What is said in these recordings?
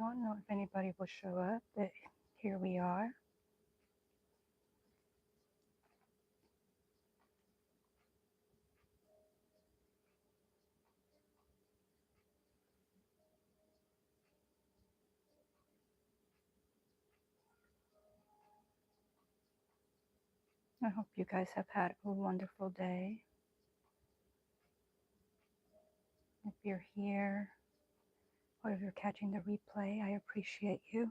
don't know if anybody will show up, but here we are. I hope you guys have had a wonderful day. If you're here or if you're catching the replay, I appreciate you.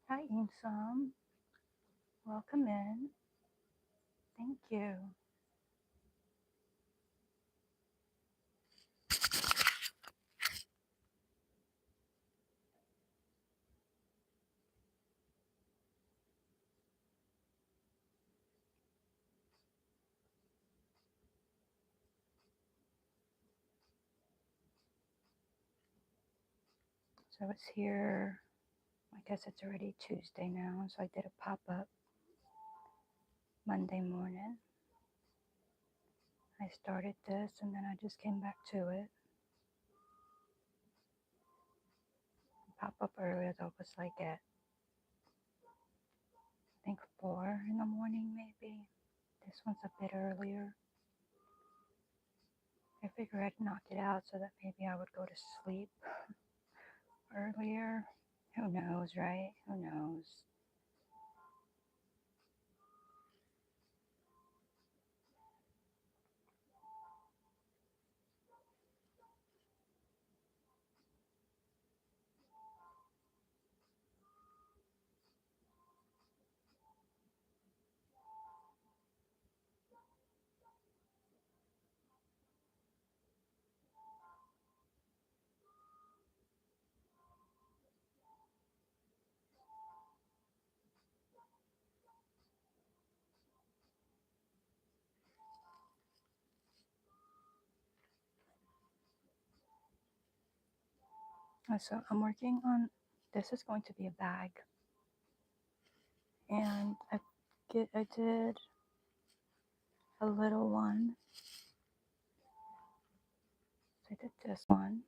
Hi, Insom. Welcome in. Thank you. So it's here. I guess it's already Tuesday now. So I did a pop up Monday morning. I started this and then I just came back to it. Pop up earlier though was like at I think 4 in the morning maybe. This one's a bit earlier. I figured I'd knock it out so that maybe I would go to sleep earlier. Who knows, right? Who knows? So I'm working on, this is going to be a bag. And I did a little one. So I did this one.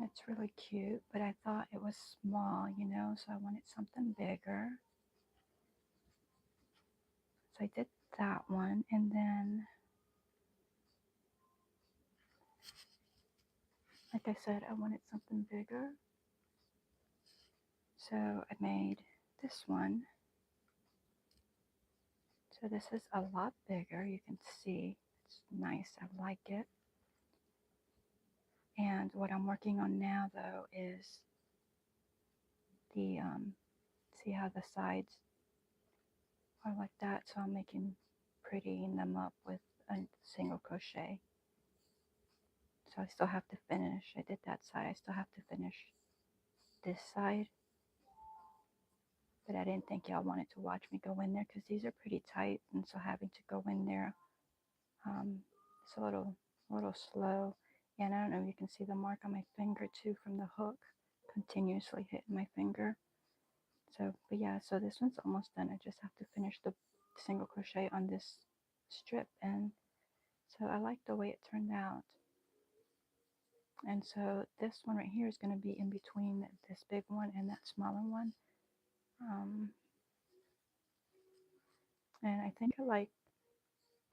It's really cute, but I thought it was small, you know, so I wanted something bigger. So I did that one, and then, like I said, I wanted something bigger. So I made this one. So this is a lot bigger. You can see it's nice. I like it. And what I'm working on now, though, is the see how the sides are like that. So I'm making prettying them up with a single crochet. So I still have to finish. I did that side. I still have to finish this side. But I didn't think y'all wanted to watch me go in there because these are pretty tight, and so having to go in there, it's a little slow. And I don't know if you can see the mark on my finger too from the hook, continuously hitting my finger. So, but yeah, so this one's almost done. I just have to finish the single crochet on this strip, and so I like the way it turned out. And so this one right here is going to be in between this big one and that smaller one. And I think I like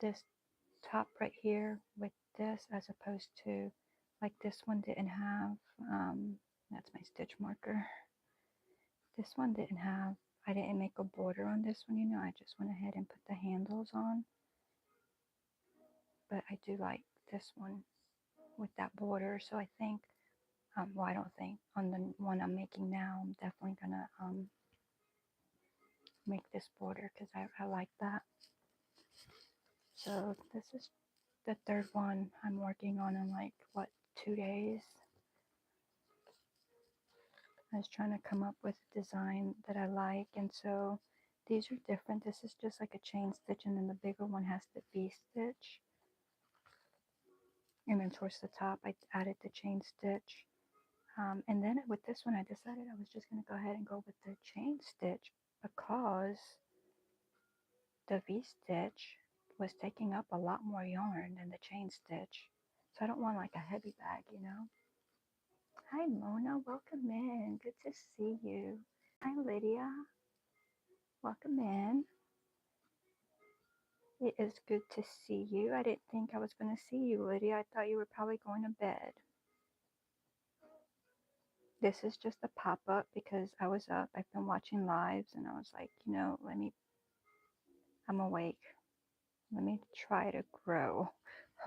this top right here with this as opposed to like this one didn't have, that's my stitch marker. This one didn't have, I didn't make a border on this one, you know, I just went ahead and put the handles on. But I do like this one with that border. So I think, well, I don't think, on the one I'm making now, I'm definitely gonna make this border because I like that. So this is the third one I'm working on in like, what, 2 days? I was trying to come up with a design that I like, and so these are different. This is just like a chain stitch, and then the bigger one has the V-stitch. And then towards the top, I added the chain stitch. And then with this one, I decided I was just going to go ahead and go with the chain stitch because the V-stitch was taking up a lot more yarn than the chain stitch. So I don't want like a heavy bag, you know. Hi Mona, welcome in. Good to see you. Hi Lydia, welcome in. It is good to see you. I didn't think I was going to see you, Lydia. I thought you were probably going to bed. This is just a pop-up because I was up. I've been watching lives and I was like, you know, I'm awake. Let me try to grow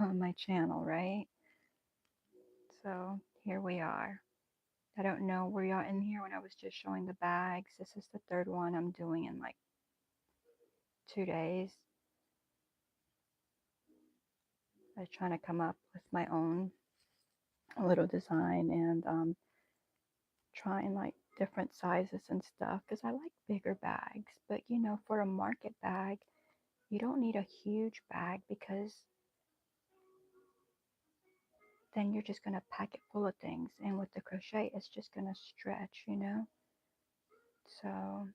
on my channel, right? So here we are. I don't know where y'all in here when I was just showing the bags. This is the third one I'm doing in like 2 days. I was trying to come up with my own little design and trying like different sizes and stuff because I like bigger bags. But you know, for a market bag, you don't need a huge bag because then you're just going to pack it full of things. And with the crochet, it's just going to stretch, you know. So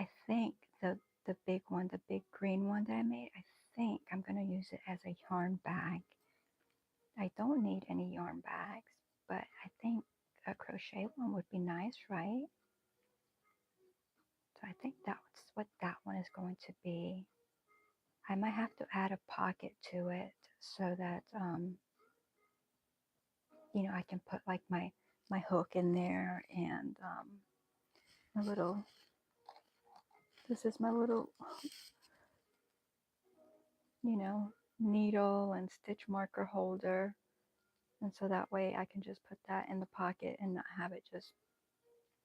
I think the big one, the big green one that I made, I think I'm going to use it as a yarn bag. I don't need any yarn bags, but I think a crochet one would be nice, right? So I think that's what that one is going to be. I might have to add a pocket to it so that, you know, I can put like my hook in there and a little, this is my little, you know, needle and stitch marker holder. And so that way I can just put that in the pocket and not have it just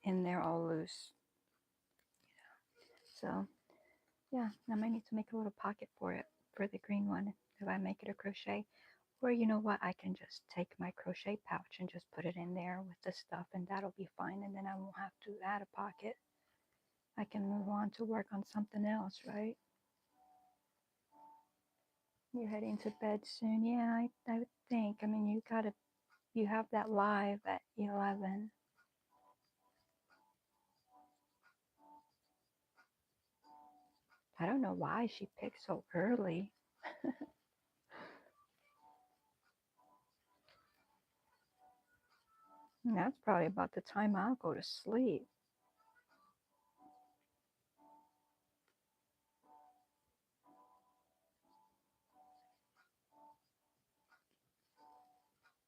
in there all loose. So yeah, I might need to make a little pocket for it, for the green one, if I make it a crochet. Or you know what, I can just take my crochet pouch and just put it in there with the stuff and that'll be fine. And then I won't have to add a pocket. I can move on to work on something else, right? You're heading to bed soon. Yeah, I would think. I mean, you have that live at 11. I don't know why she picked so early. And that's probably about the time I'll go to sleep.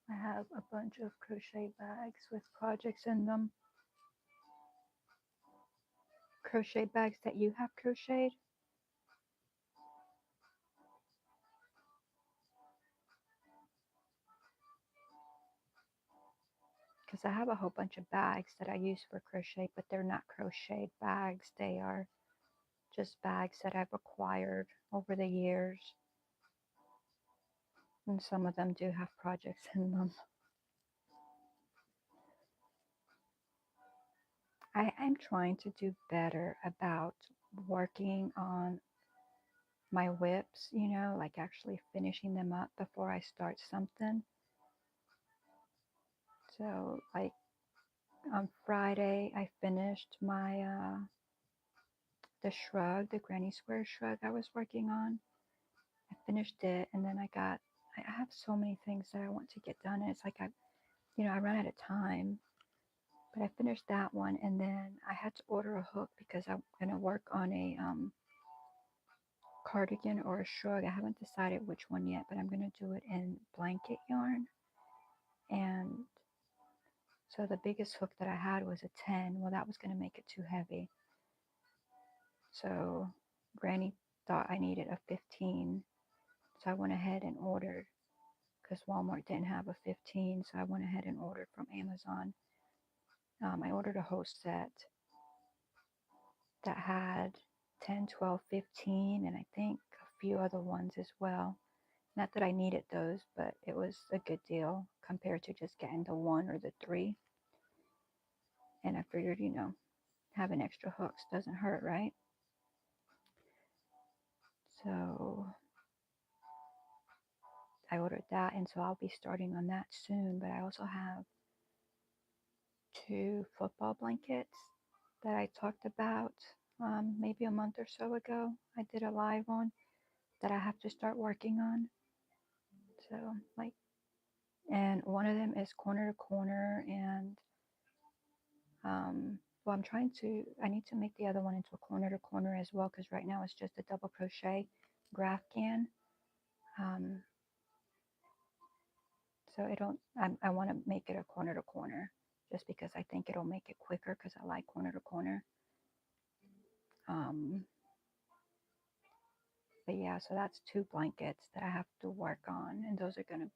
I have a bunch of crochet bags with projects in them. Crochet bags that you have crocheted. Because I have a whole bunch of bags that I use for crochet, but they're not crocheted bags. They are just bags that I've acquired over the years. And some of them do have projects in them. I am trying to do better about working on my whips, you know, like actually finishing them up before I start something. So like on Friday, I finished my the shrug, the granny square shrug I was working on. I finished it, and then I have so many things that I want to get done. And it's like I run out of time. But I finished that one, and then I had to order a hook because I'm gonna work on a cardigan or a shrug. I haven't decided which one yet, but I'm gonna do it in blanket yarn. And so the biggest hook that I had was a 10. Well, that was gonna make it too heavy. So Granny thought I needed a 15. So I went ahead and ordered, because Walmart didn't have a 15. So I went ahead and ordered from Amazon. I ordered a whole set that had 10, 12, 15, and I think a few other ones as well. Not that I needed those, but it was a good deal compared to just getting the 1 or the 3. And I figured, having extra hooks doesn't hurt, right? So I ordered that, and so I'll be starting on that soon. But I also have 2 football blankets that I talked about maybe a month or so ago. I did a live on that I have to start working on. So like, and one of them is corner to corner, and well, I need to make the other one into a corner to corner as well, because right now it's just a double crochet graph can. Um, so I want to make it a corner to corner just because I think it'll make it quicker because I like corner to corner. Um, but yeah, so that's 2 blankets that I have to work on, and those are gonna,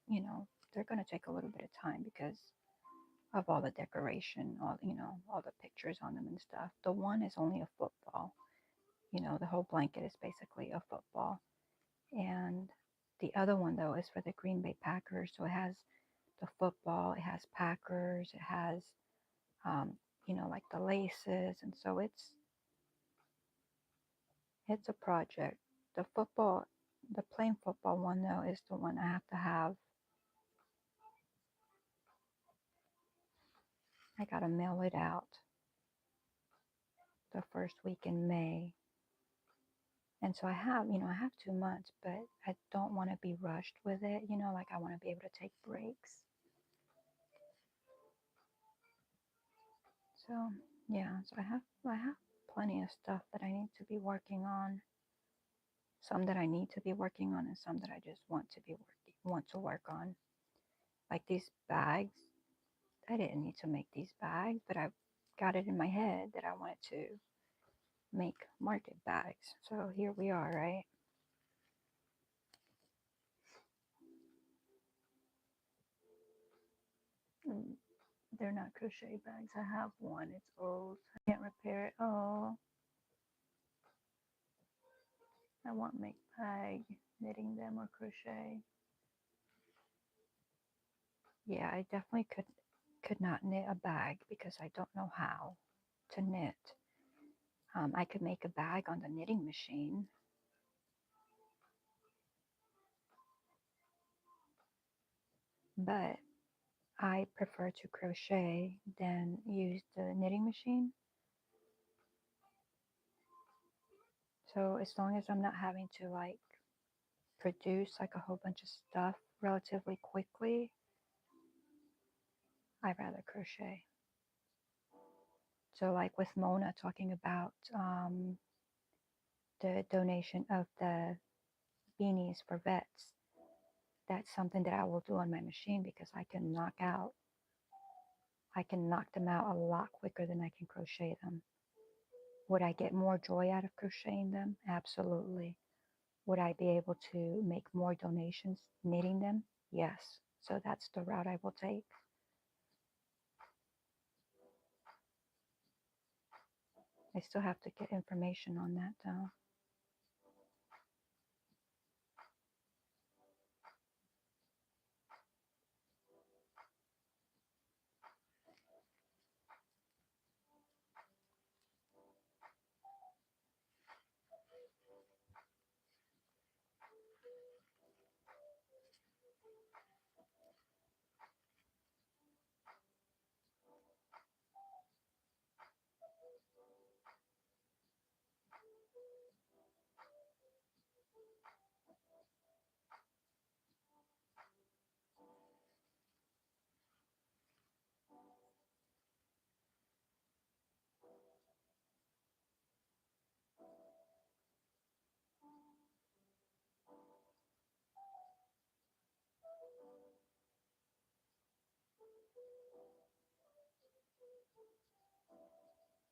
they're gonna take a little bit of time because of all the decoration, all the pictures on them and stuff. The one is only a football. The whole blanket is basically a football. And the other one, though, is for the Green Bay Packers. So it has the football, it has Packers, it has, um, like the laces. And so it's a project. The plain football one, though, is the one I have to have. I got to mail it out the first week in May. And so I have 2 months, but I don't want to be rushed with it. Like I want to be able to take breaks. So yeah, so I have plenty of stuff that I need to be working on. Some that I need to be working on, and some that I just want to work on. Like these bags, I didn't need to make these bags, but I got it in my head that I wanted to make market bags. So here we are, right? Mm, they're not crochet bags. I have one. It's old. I can't repair it. Oh, I want make bag, knitting them or crochet. Yeah, I definitely could not knit a bag because I don't know how to knit. I could make a bag on the knitting machine, but I prefer to crochet than use the knitting machine. So as long as I'm not having to like produce like a whole bunch of stuff relatively quickly, I'd rather crochet. So like with Mona talking about the donation of the beanies for vets, that's something that I will do on my machine because I can knock them out a lot quicker than I can crochet them. Would I get more joy out of crocheting them? Absolutely. Would I be able to make more donations knitting them? Yes. So that's the route I will take. I still have to get information on that though.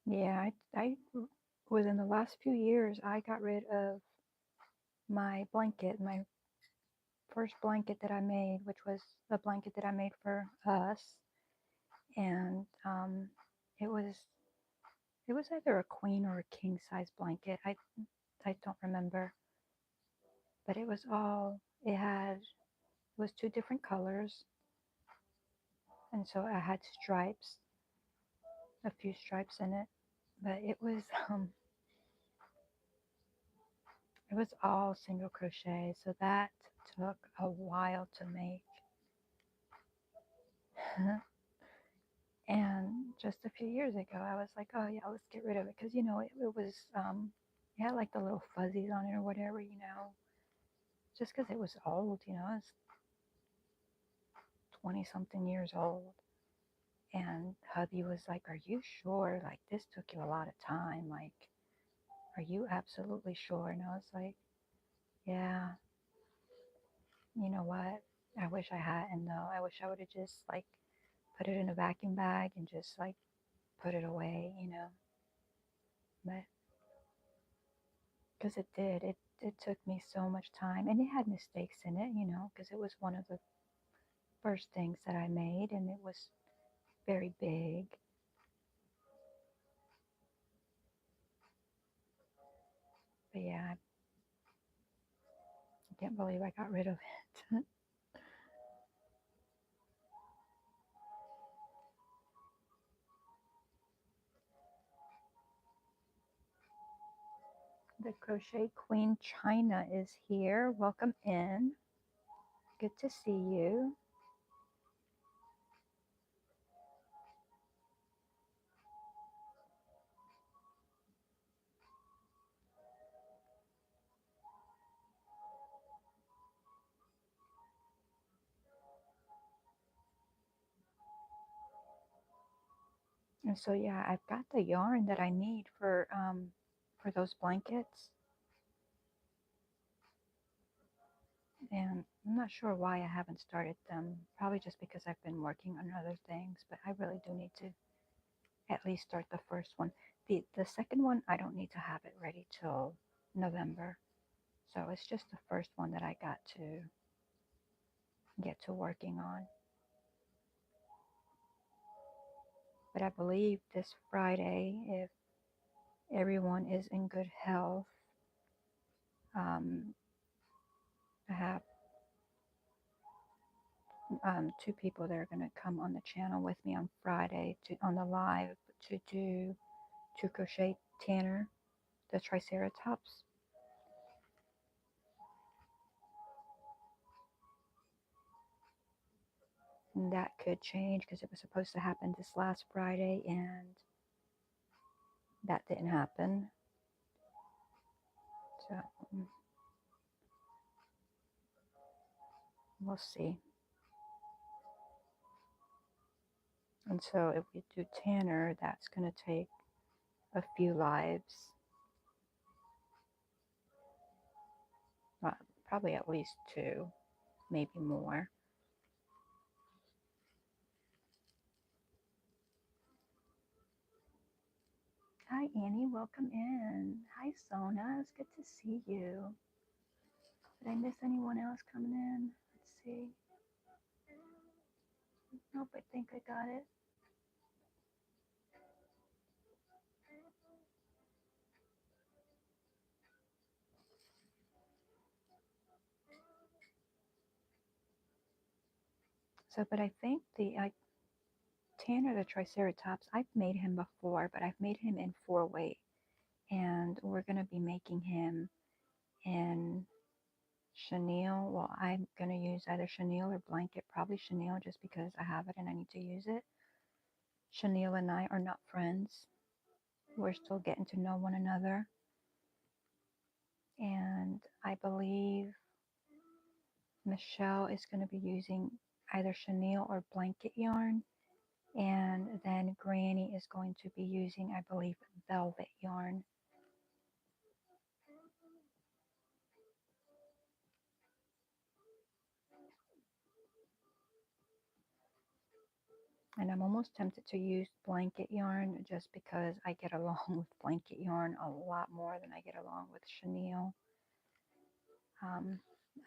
Yeah, I within the last few years, I got rid of my blanket, my first blanket that I made, which was a blanket that I made for us, and it was either a queen or a king size blanket. I don't remember, but it was 2 different colors, and so I had stripes, a few stripes in it, but it was all single crochet, so that took a while to make. And just a few years ago, I was like, oh yeah, let's get rid of it because you know it was it had like the little fuzzies on it or whatever, you know, just because it was old, you know, it's 20 something years old. And hubby was like, are you sure? Like this took you a lot of time. Like, are you absolutely sure? And I was like, yeah. You know what? I wish I hadn't though. I wish I would have just like put it in a vacuum bag and just like put it away, you know. But because it did, it took me so much time, and it had mistakes in it, you know, because it was one of the first things that I made, and it was very big. But yeah, I can't believe I got rid of it. The Crochet Queen China is here. Welcome in. Good to see you. And so yeah, I've got the yarn that I need for those blankets. And I'm not sure why I haven't started them. Probably just because I've been working on other things, but I really do need to at least start the first one. The second one, I don't need to have it ready till November. So it's just the first one that I got to get to working on. But I believe this Friday, if everyone is in good health, um, I have two people that are going to come on the channel with me on Friday to on the live to crochet Tanner, the Triceratops. And that could change because it was supposed to happen this last Friday and that didn't happen. So we'll see. And so if we do Tanner, that's going to take a few lives. Well, probably at least two, maybe more. Hi, Annie. Welcome in. Hi, Sona. It's good to see you. Did I miss anyone else coming in? Let's see. Nope, I think I got it. So, but I think Tanner the Triceratops, I've made him before, but I've made him in 4-weight. And we're going to be making him in chenille. Well, I'm going to use either chenille or blanket, probably chenille just because I have it and I need to use it. Chenille and I are not friends. We're still getting to know one another. And I believe Michelle is going to be using either chenille or blanket yarn. And then Granny is going to be using, I believe, velvet yarn. And I'm almost tempted to use blanket yarn just because I get along with blanket yarn a lot more than I get along with chenille.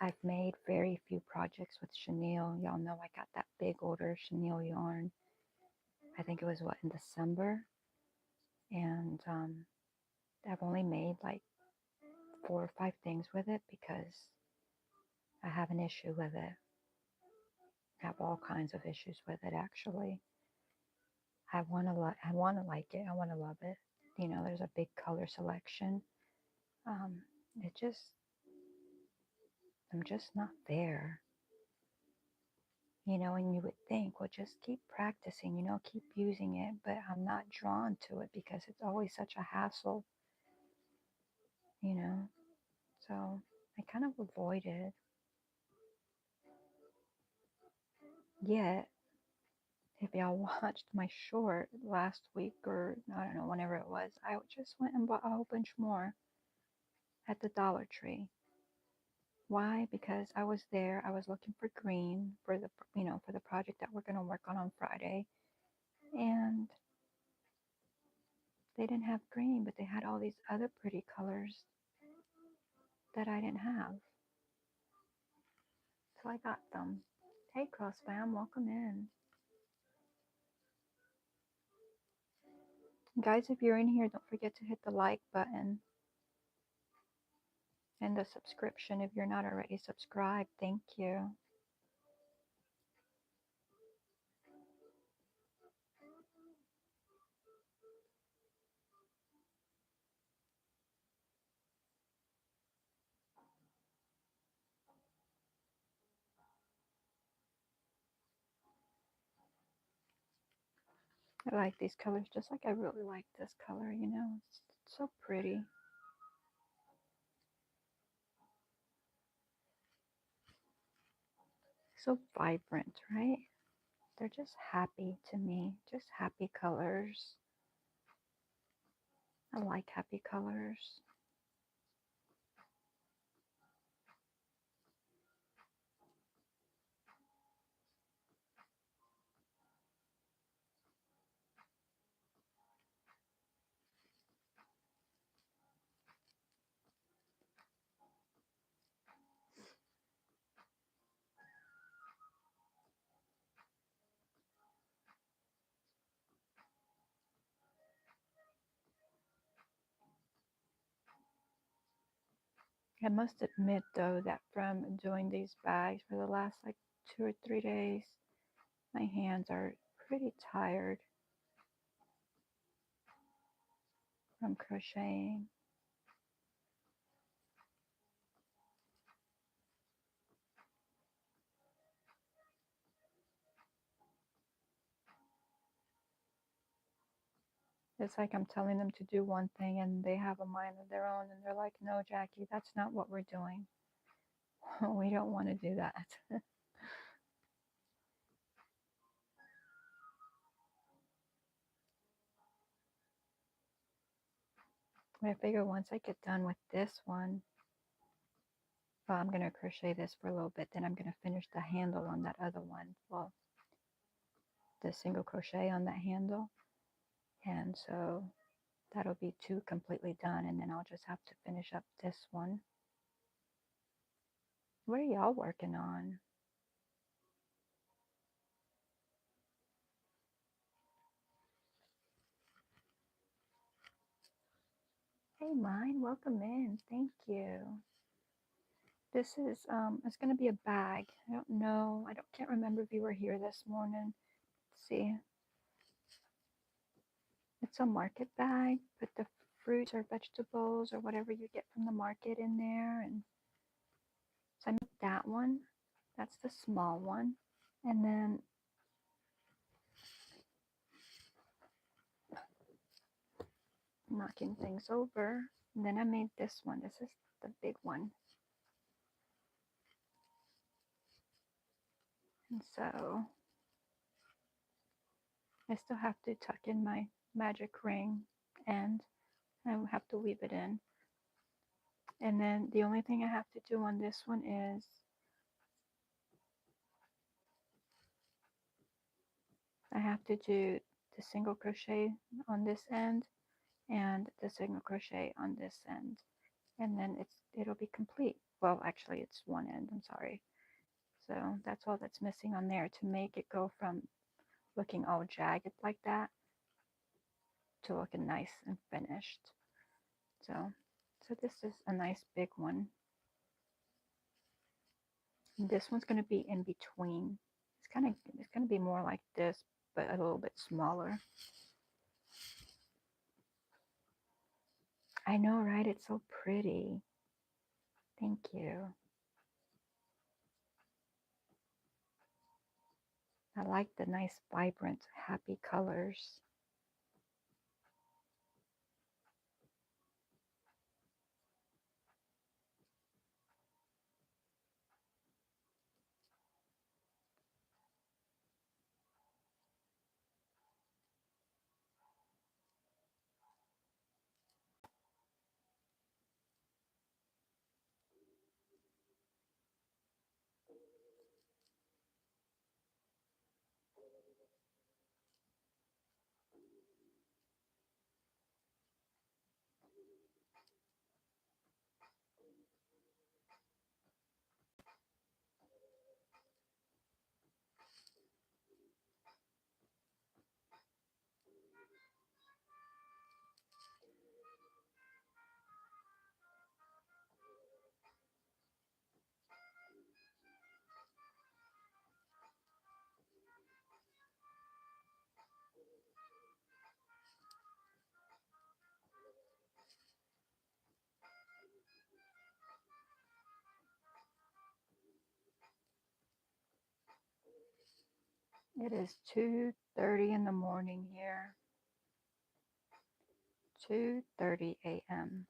I've made very few projects with chenille. Y'all know I got that big order of chenille yarn. I think it was what, in December? And I've only made like 4 or 5 things with it because I have an issue with it. I have all kinds of issues with it actually. I want to I want to like it. I want to love it. You know, there's a big color selection. Um, it just, I'm just not there. You know, and you would think, well, just keep practicing, you know, keep using it. But I'm not drawn to it because it's always such a hassle, you know. So I kind of avoid it. Yet, if y'all watched my short last week, or I don't know, whenever it was, I just went and bought a whole bunch more at the Dollar Tree. Why? Because I was there, I was looking for green for the, you know, for the project that we're going to work on Friday. And they didn't have green, but they had all these other pretty colors that I didn't have. So I got them. Hey, Cross Fam, welcome in. Guys, if you're in here, don't forget to hit the like button and the subscription if you're not already subscribed. Thank you. I like these colors just like I really like this color, you know, it's so pretty. So vibrant, right? They're just happy to me, just happy colors. I like happy colors. I must admit though that from doing these bags for the last like 2 or 3 days, my hands are pretty tired from crocheting. It's like I'm telling them to do one thing and they have a mind of their own and they're like, no, Jackie, that's not what we're doing. We don't want to do that. I figure once I get done with this one, well, I'm going to crochet this for a little bit, then I'm going to finish the handle on that other one. Well, the single crochet on that handle. And so that'll be two completely done, and then I'll just have to finish up this one. What are y'all working on? Hey, mine, welcome in. Thank you. This is it's gonna be a bag. I don't know. Can't remember if you were here this morning. Let's see. It's a market bag. Put the fruits or vegetables or whatever you get from the market in there, and so I made that one. That's the small one, and then knocking things over. And then I made this one. This is the big one. And so I still have to tuck in my magic ring and I have to weave it in. And then the only thing I have to do on this one is I have to do the single crochet on this end and the single crochet on this end. And then it'll be complete. Well, actually it's one end, I'm sorry. So that's all that's missing on there to make it go from looking all jagged like that to looking nice and finished. So this is a nice big one. And this one's going to be in between. It's going to be more like this, but a little bit smaller. I know, right? It's so pretty. Thank you. I like the nice, vibrant, happy colors. It is 2:30 in the morning here. 2:30 a.m.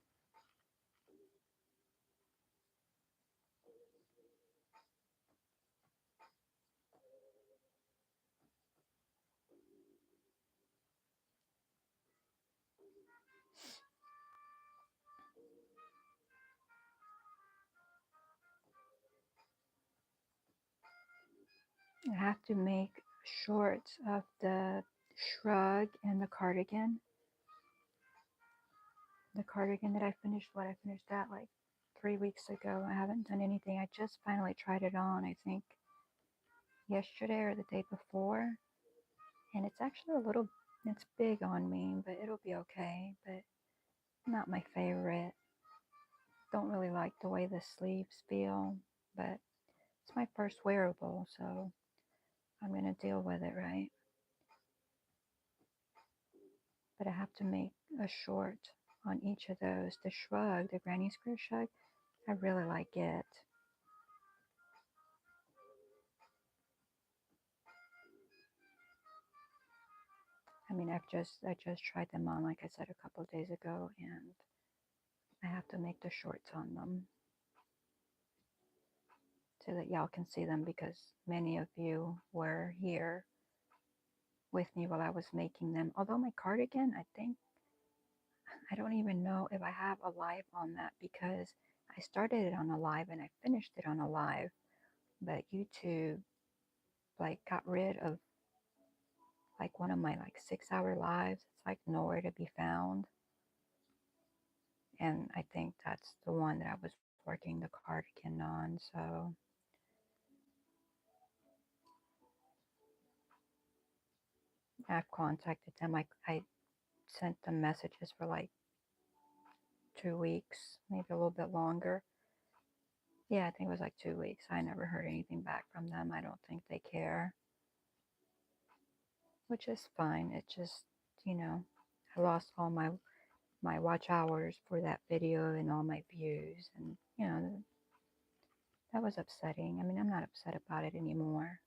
I have to make shorts of the shrug and the cardigan. The cardigan that I finished, I finished that like 3 weeks ago. I haven't done anything. I just finally tried it on, I think yesterday or the day before. And it's actually it's big on me, but it'll be okay. But not my favorite. Don't really like the way the sleeves feel, but it's my first wearable, so I'm going to deal with it, right? But I have to make a short on each of those. The shrug, the granny square shrug, I really like it. I mean, I just tried them on, like I said, a couple of days ago, and I have to make the shorts on them so that y'all can see them, because many of you were here with me while I was making them. Although my cardigan, I don't even know if I have a live on that, because I started it on a live and I finished it on a live, but YouTube like got rid of like one of my like 6-hour lives. It's like nowhere to be found. And I think that's the one that I was working the cardigan on. So I've contacted them. I sent them messages for like 2 weeks, maybe a little bit longer. Yeah, I think it was like 2 weeks. I never heard anything back from them. I don't think they care, which is fine. It just, I lost all my watch hours for that video and all my views, and that was upsetting. I mean, I'm not upset about it anymore,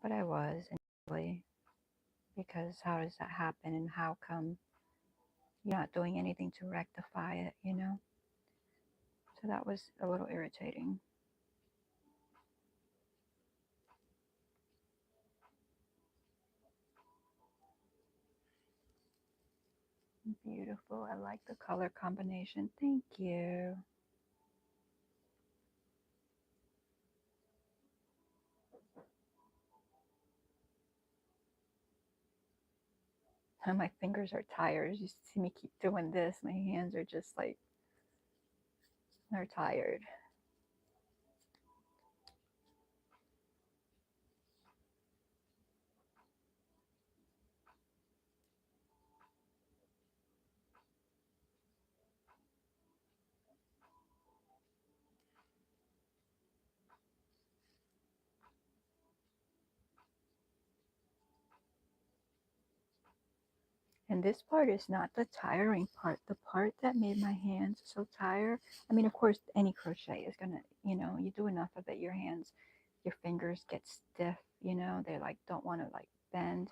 but I was initially, because how does that happen, and how come you're not doing anything to rectify it? So that was a little irritating. Beautiful. I like the color combination. Thank you. My fingers are tired. You see me keep doing this. My hands are just like, they're tired. And this part is not the tiring part. The part that made my hands so tired. I mean, of course, any crochet is gonna, you do enough of it, your hands your fingers get stiff, you know, they like don't want to like bend.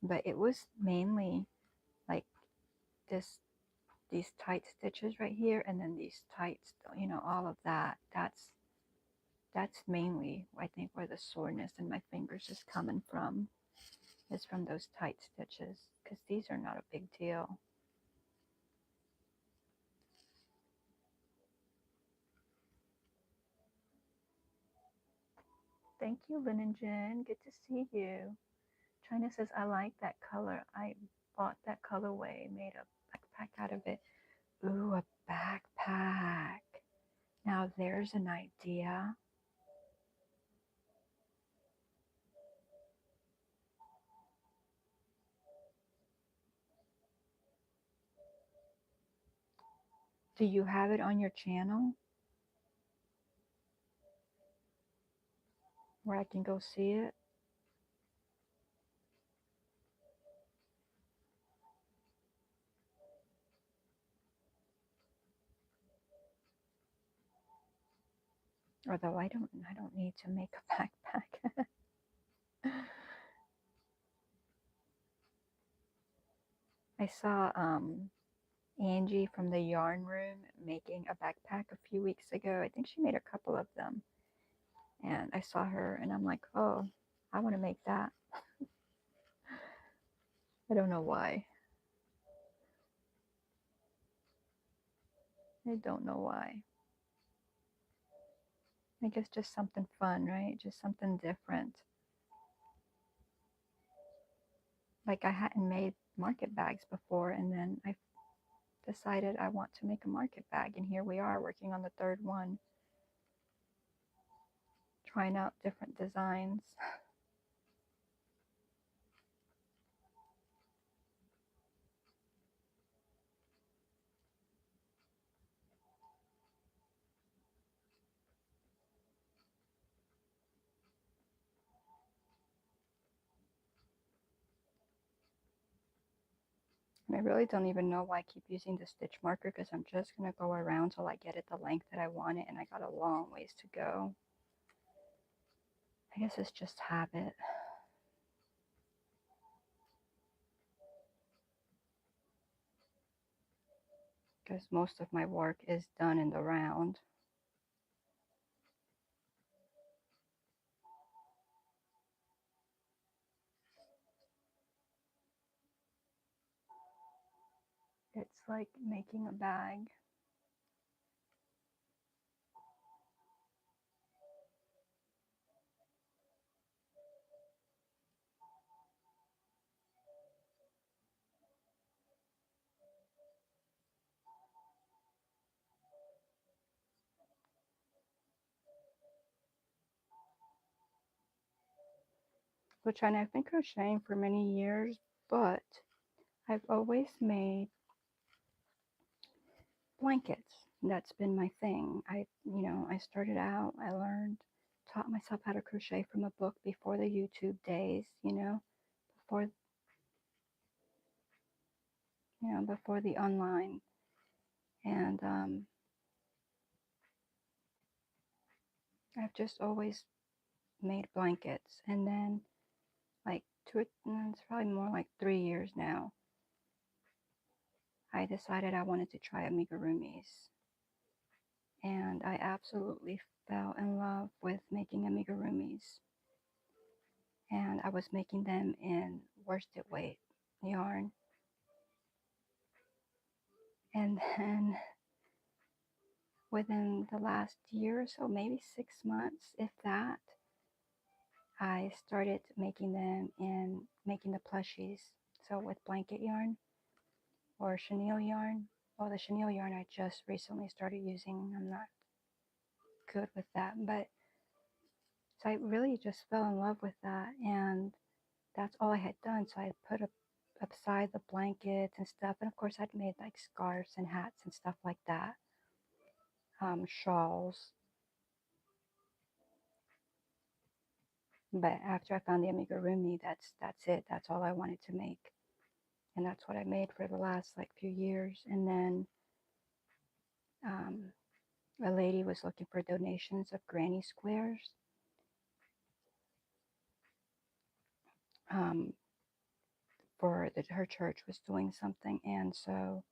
But it was mainly like this these tight stitches right here, and then these tight, you know, all of that. That's mainly, I think, where the soreness in my fingers is coming from, is from those tight stitches, because these are not a big deal. Thank you, Lynn and Jen. Good to see you. China says, I like that color. I bought that colorway, made a backpack out of it. Ooh, a backpack. Now there's an idea. Do you have it on your channel where I can go see it? Although I don't need to make a backpack. I saw Angie from the yarn room making a backpack a few weeks ago. I think she made a couple of them. And I saw her and I'm like, oh, I want to make that. I don't know why. I don't know why. I guess just something fun, right? Just something different. Like I hadn't made market bags before, and then I decided I want to make a market bag, and here we are working on the third one, trying out different designs. And I really don't even know why I keep using the stitch marker, because I'm just going to go around till I get it the length that I want it, and I got a long ways to go. I guess it's just habit. Because most of my work is done in the round. It's like making a bag. Which I've been crocheting for many years, but I've always made blankets. That's been my thing. I started out, I learned, taught myself how to crochet from a book before the YouTube days, before, before the online. And I've just always made blankets. And then, like, it's probably more like 3 years now, I decided I wanted to try amigurumis. And I absolutely fell in love with making amigurumis. And I was making them in worsted weight yarn. And then within the last year or so, maybe 6 months, if that, I started making them in making the plushies. So with blanket yarn or chenille yarn. Well, the chenille yarn I just recently started using. I'm not good with that, but so I really just fell in love with that, and that's all I had done. So I put up upside the blankets and stuff, and of course I'd made like scarves and hats and stuff like that, shawls. But after I found the amigurumi, that's it. That's all I wanted to make, and that's what I made for the last like few years. And then a lady was looking for donations of granny squares, um, for that her church was doing something, and so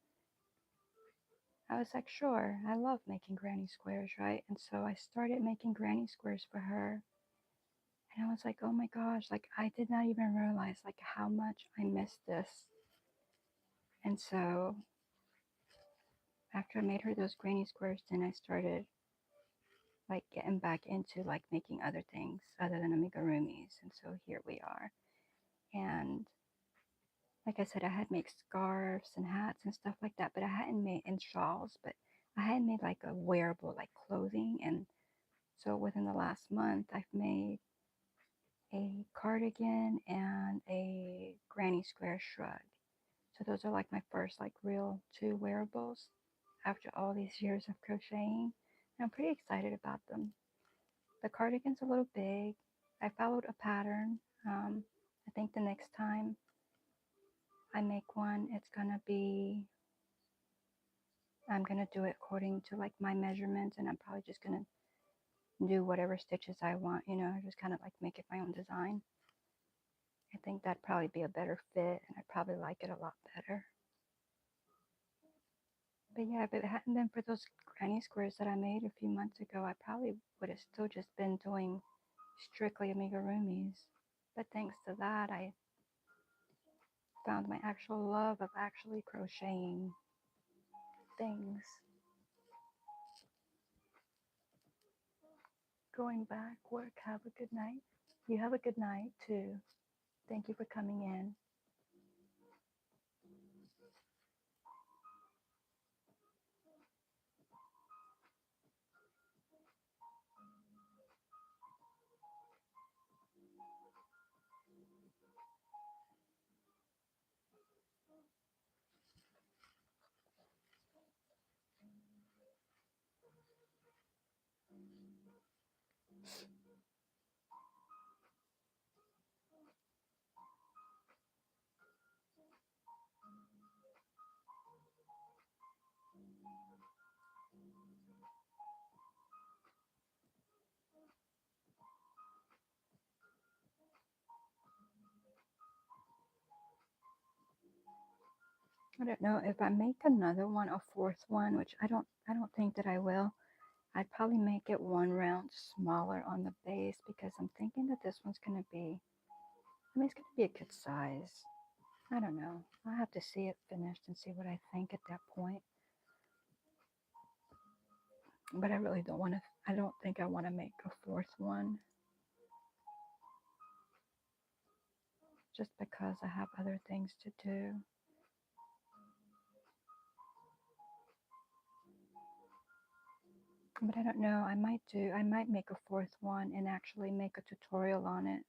I was like, sure, I love making granny squares, right? And so I started making granny squares for her, and I was like, oh my gosh, like I did not even realize like how much I missed this. And so after I made her those granny squares, then I started like getting back into like making other things other than amigurumis. And so here we are. And like I said, I had made scarves and hats and stuff like that, but I hadn't made and shawls, but I hadn't made like a wearable like clothing. And so within the last month, I've made a cardigan and a granny square shrug. So those are like my first like real two wearables after all these years of crocheting. And I'm pretty excited about them. The cardigan's a little big. I followed a pattern. I think the next time I make one, I'm gonna do it according to like my measurements, and I'm probably just gonna do whatever stitches I want, just kind of like make it my own design. I think that'd probably be a better fit, and I'd probably like it a lot better. But yeah, if it hadn't been for those granny squares that I made a few months ago, I probably would have still just been doing strictly amigurumis. But thanks to that, I found my actual love of actually crocheting things. Going back, work, have a good night. You have a good night too. Thank you for coming in. I don't know if I make another one, a fourth one, which I don't think that I will. I'd probably make it one round smaller on the base because I'm thinking that this one's gonna be, it's gonna be a good size. I don't know. I'll have to see it finished and see what I think at that point. But I really don't want to, I don't think I want to make a fourth one just because I have other things to do. But I don't know. I might make a fourth one and actually make a tutorial on it.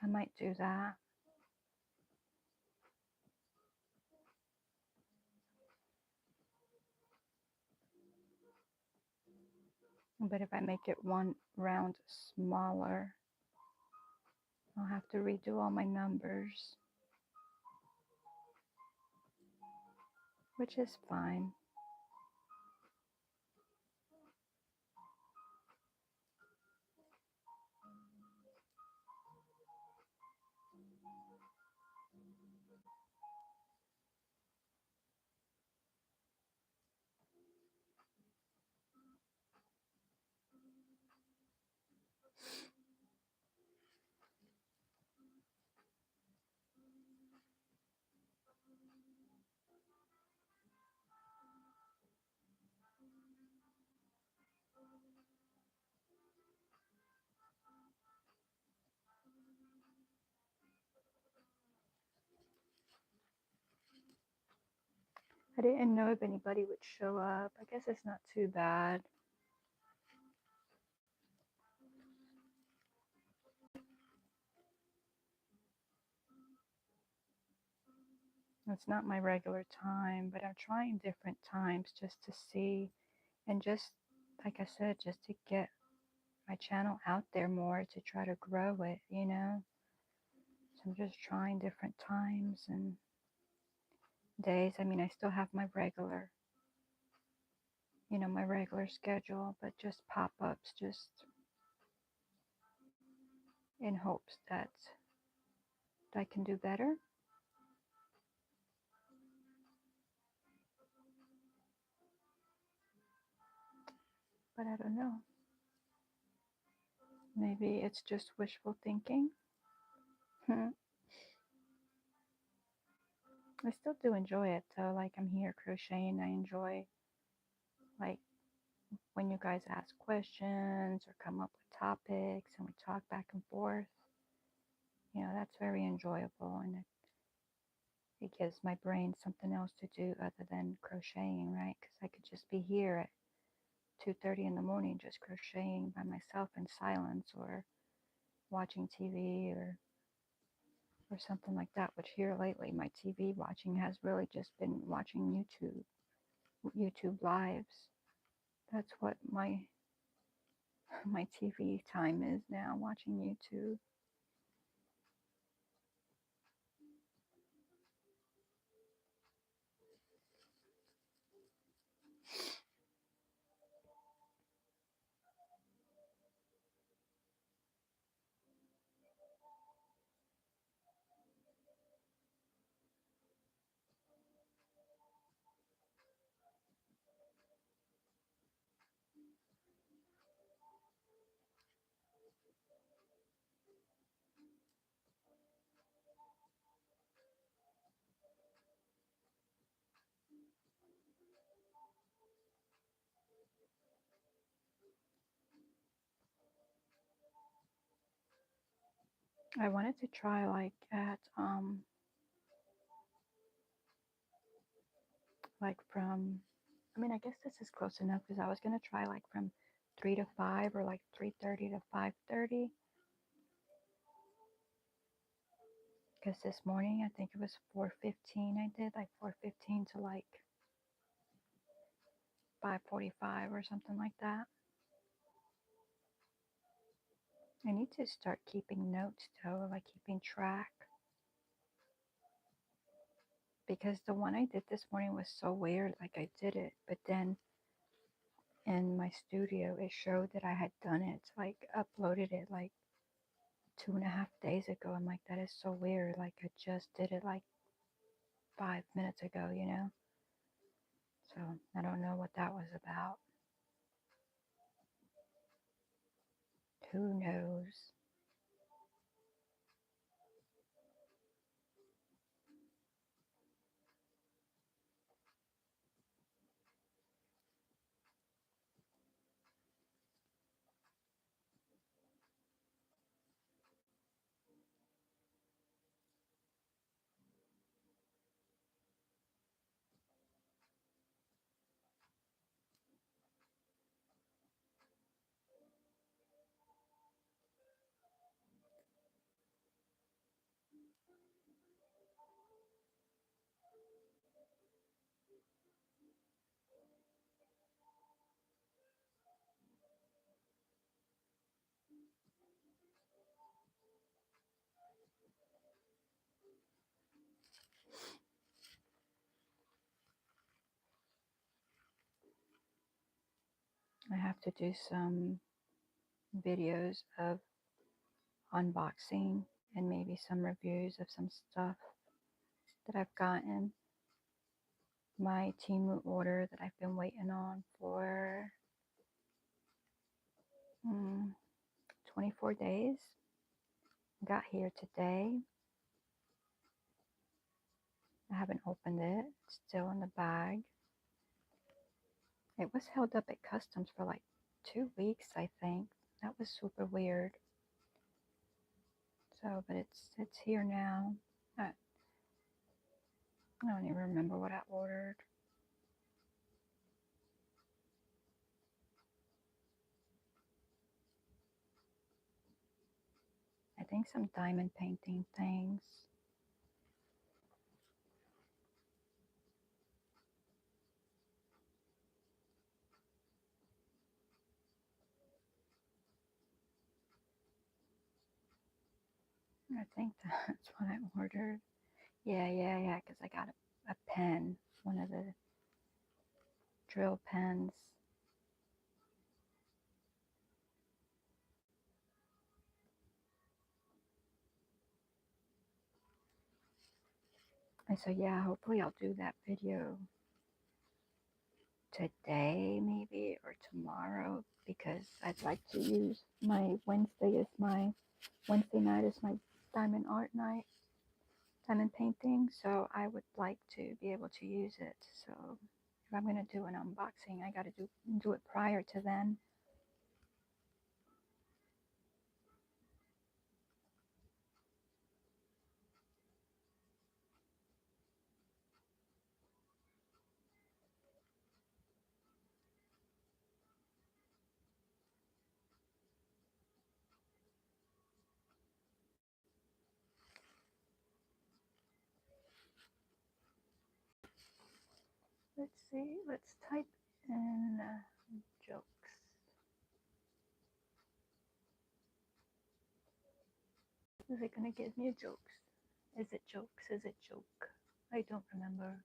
I might do that. But if I make it one round smaller, I'll have to redo all my numbers, which is fine. I didn't know if anybody would show up. I guess it's not too bad. It's not my regular time, but I'm trying different times just to see, and just like I said, just to get my channel out there more, to try to grow it. So I'm just trying different times and days. I mean, I still have my regular my regular schedule, but just pop-ups, just in hopes that I can do better. But I don't know. Maybe it's just wishful thinking. I still do enjoy it though. Like I'm here crocheting. I enjoy like when you guys ask questions or come up with topics and we talk back and forth. That's very enjoyable, and it gives my brain something else to do other than crocheting, right? Because I could just be here at 2:30 in the morning just crocheting by myself in silence, or watching TV, or something like that. Which here lately, my TV watching has really just been watching YouTube lives. That's what my TV time is now, watching YouTube. I wanted to try like from, I mean, I guess this is close enough because I was gonna try like from 3 to 5, or like 3:30 to 5:30. Because this morning I think it was 4:15. I did like 4:15 to like 5:45 or something like that. I need to start keeping notes though, like keeping track. Because the one I did this morning was so weird. Like I did it, but then in my studio it showed that I had done it, like uploaded it like 2.5 days ago. I'm like, that is so weird. Like I just did it like 5 minutes ago. So I don't know what that was about. Who knows? I have to do some videos of unboxing and maybe some reviews of some stuff that I've gotten. My Temu order that I've been waiting on for 24 days got here today. I haven't opened it. It's still in the bag. It was held up at customs for like 2 weeks, I think. That was super weird. So, but it's here now. I don't even remember what I ordered. I think some diamond painting things. I think that's what I ordered. Yeah, because I got a pen, one of the drill pens. And so yeah, hopefully I'll do that video today maybe or tomorrow, because I'd like to use my Wednesday night is my diamond art night, diamond painting. So I would like to be able to use it. So if I'm going to do an unboxing, I got to do it prior to then. Let's see, let's type in jokes. Is it going to give me jokes? Is it jokes? Is it joke? I don't remember.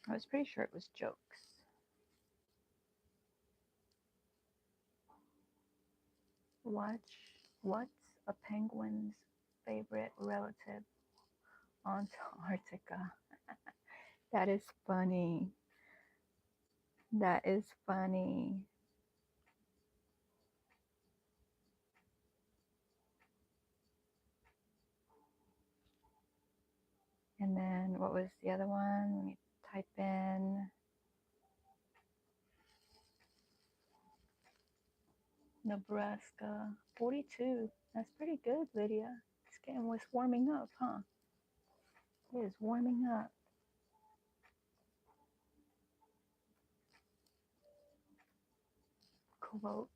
I was pretty sure it was jokes. What's a penguin's favorite relative? Antarctica. That is funny. That is funny. And then what was the other one? Let me type in Nebraska. 42. That's pretty good, Lydia. It's warming up, huh? It is warming up. Quotes.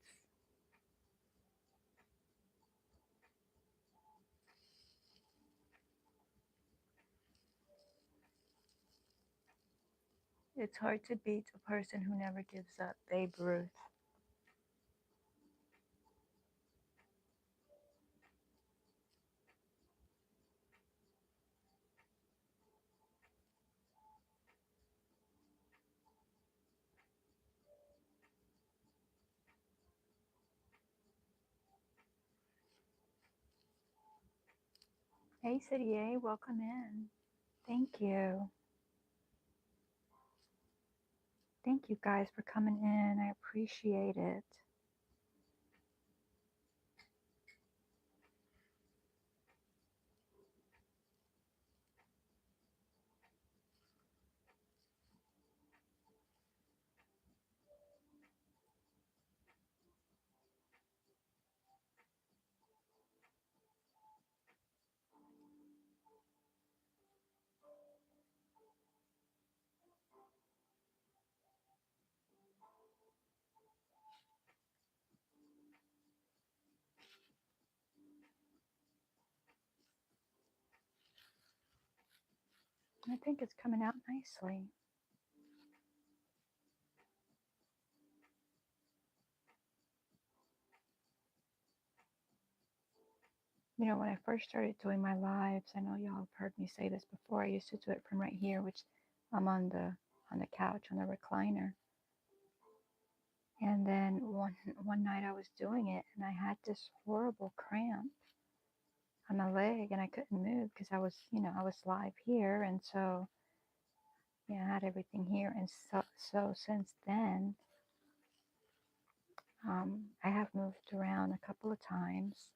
It's hard to beat a person who never gives up. Babe Ruth. Hey, City A, welcome in. Thank you. Thank you guys for coming in. I appreciate it. I think it's coming out nicely. You know, when I first started doing my lives, I know y'all have heard me say this before. I used to do it from right here, which I'm on the couch on the recliner. And then one night I was doing it, and I had this horrible cramp on my leg, and I couldn't move because I was live here, and so I had everything here, and so since then, I have moved around a couple of times.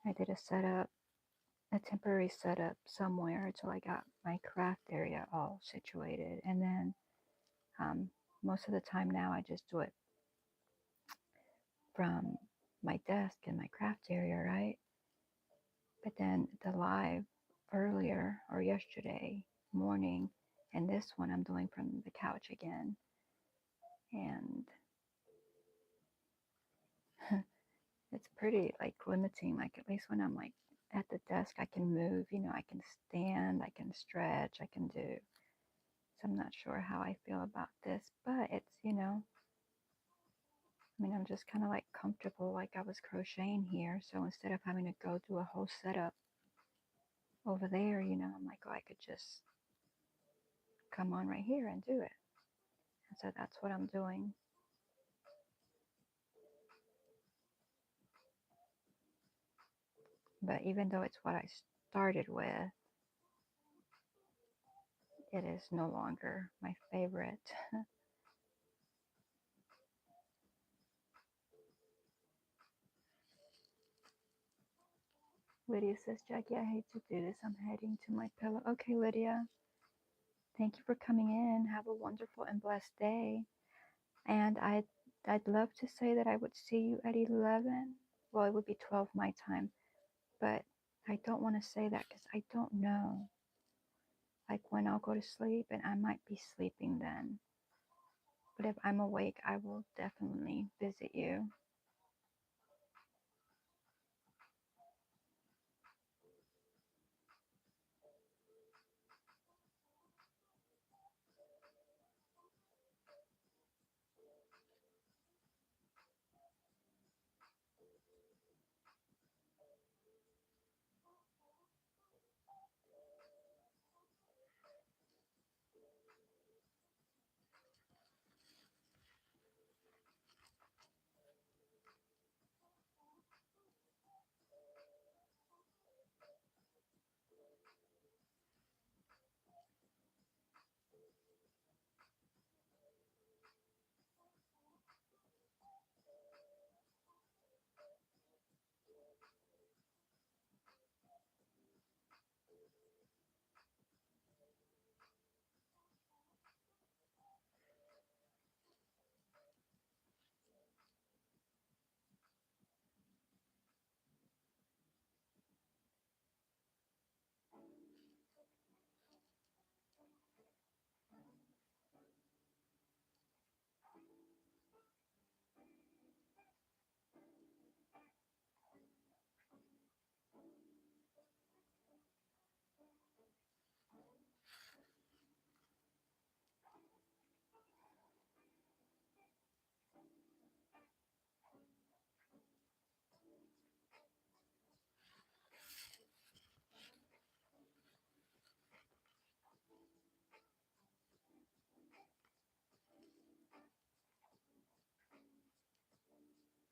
I did a temporary setup somewhere until I got my craft area all situated. And then most of the time now I just do it from my desk in my craft area, right? But then the live earlier or yesterday morning and this one I'm doing from the couch again. And it's pretty like limiting, like at least when I'm like at the desk I can move, I can stand, I can stretch, I can do. So I'm not sure how I feel about this, but it's, I'm just kind of like comfortable, like I was crocheting here. So instead of having to go do a whole setup over there, I'm like, oh, I could just come on right here and do it. And so that's what I'm doing. But even though it's what I started with, it is no longer my favorite. Lydia says, Jackie, I hate to do this. I'm heading to my pillow. Okay, Lydia, thank you for coming in. Have a wonderful and blessed day. And I'd love to say that I would see you at 11. Well, it would be 12 my time, but I don't want to say that because I don't know like when I'll go to sleep, and I might be sleeping then. But if I'm awake, I will definitely visit you.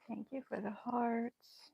Thank you for the hearts.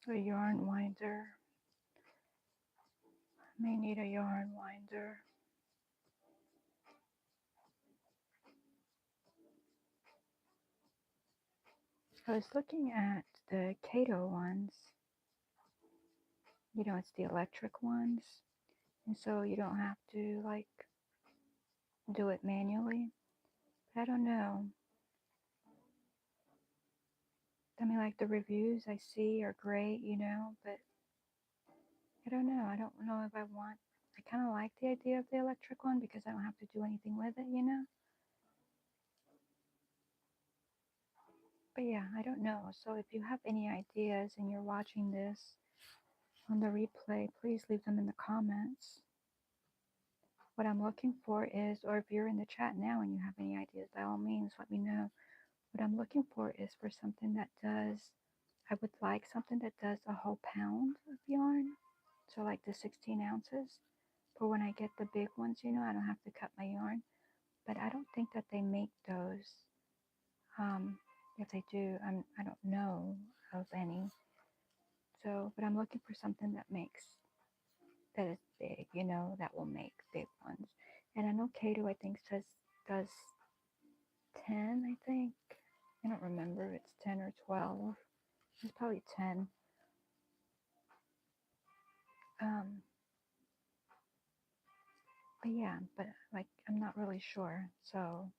A yarn winder. I may need a yarn winder. I was looking at the Kato ones. You know, it's the electric ones. And so you don't have to like do it manually. But I don't know. I mean, like the reviews I see are great, you know, but I don't know. I don't know if I want. I kind of like the idea of the electric one because I don't have to do anything with it, you know. But yeah, I don't know. So if you have any ideas and you're watching this on the replay, please leave them in the comments. What I'm looking for is, or if you're in the chat now and you have any ideas, by all means, let me know. What I'm looking for is for something that does, I would like something that does a whole pound of yarn. So like the 16 ounces. But when I get the big ones, you know, I don't have to cut my yarn. But I don't think that they make those. If they do, I don't know of any. I'm looking for something that is big, you know, that will make big ones. And I know Kato, I think, does 10, I think. I don't remember if it's 10 or 12. It's probably 10. Um, but yeah, but like, I'm not really sure. So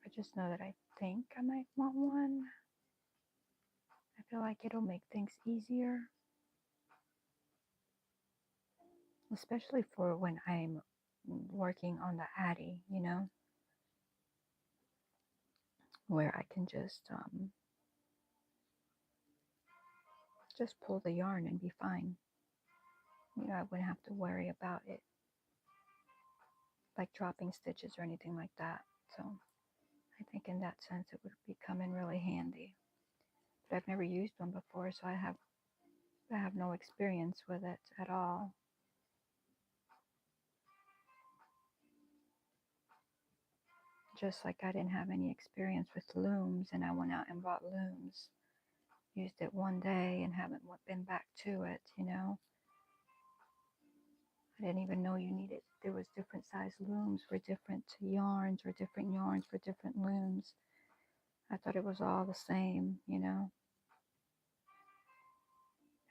I just know that I think I might want one. I feel like it'll make things easier, especially for when I'm working on the Addy, you know, where I can just pull the yarn and be fine. You know, I wouldn't have to worry about it, like dropping stitches or anything like that. So I think in that sense it would be coming really handy. But I've never used one before, so I have no experience with it at all. Just like I didn't have any experience with looms, and I went out and bought looms. Used it one day and haven't been back to it, you know. I didn't even know there was different size looms for different yarns, or different yarns for different looms. I thought it was all the same, you know.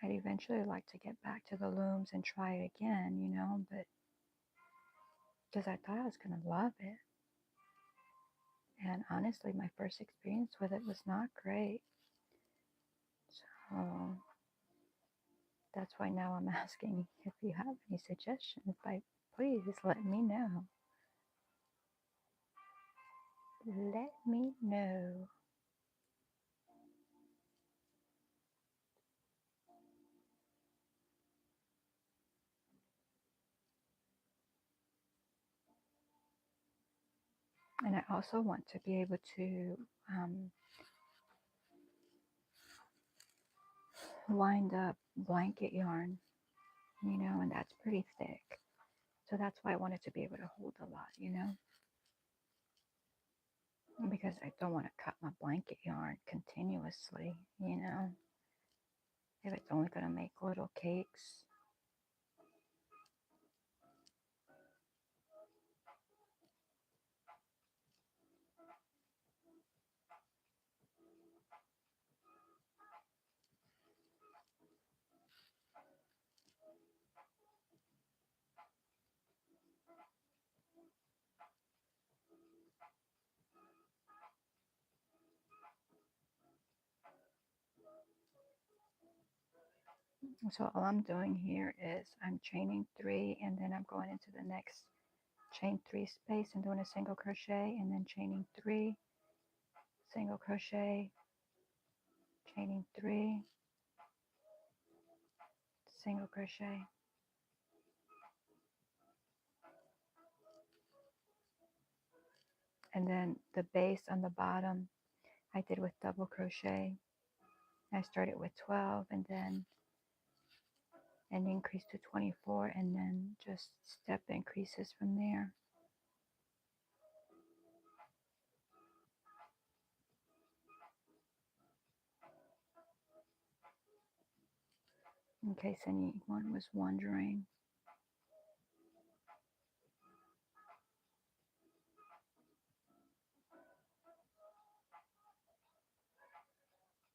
I'd eventually like to get back to the looms and try it again, you know, but because I thought I was going to love it. And honestly, my first experience with it was not great. So that's why now I'm asking if you have any suggestions. Please let me know. Let me know. And I also want to be able to wind up blanket yarn, you know, and that's pretty thick. So that's why I wanted to be able to hold a lot, you know, because I don't want to cut my blanket yarn continuously, you know, if it's only going to make little cakes. So all I'm doing here is I'm chaining 3, and then I'm going into the next chain 3 space and doing a single crochet, and then chaining 3, single crochet, chaining 3, single crochet. And then the base on the bottom I did with double crochet. I started with 12 and then an increase to 24, and then just step increases from there. In case anyone was wondering.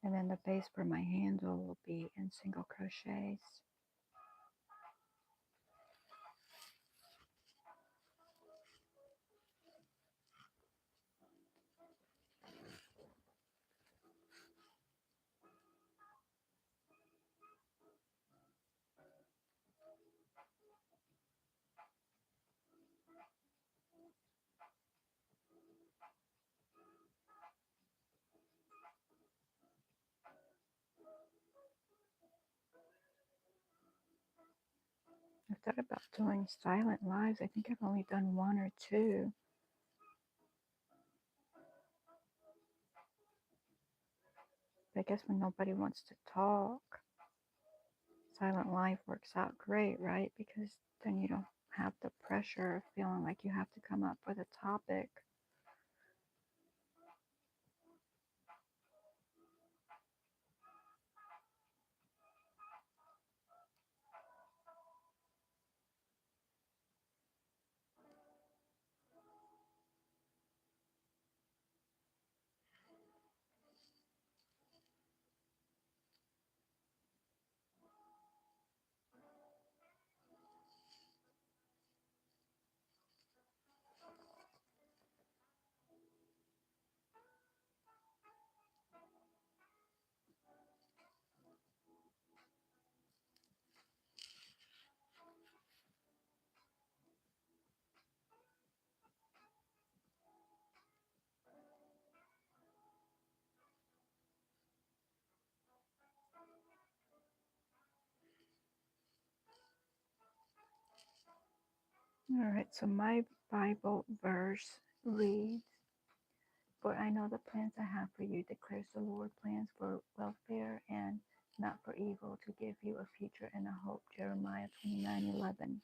And then the base for my handle will be in single crochets. I thought about doing silent lives. I think I've only done 1 or 2. But I guess when nobody wants to talk, silent live works out great, right? Because then you don't have the pressure of feeling like you have to come up with a topic. All right, so my Bible verse reads, "For I know the plans I have for you, declares the Lord, plans for welfare and not for evil, to give you a future and a hope." Jeremiah 29:11.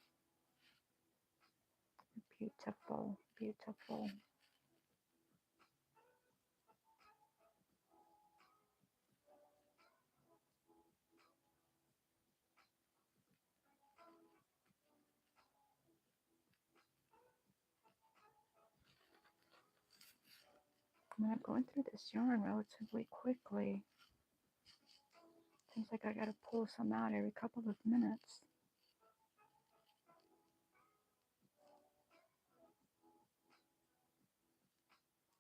Beautiful, beautiful. I'm going through this yarn relatively quickly. Seems like I gotta pull some out every couple of minutes,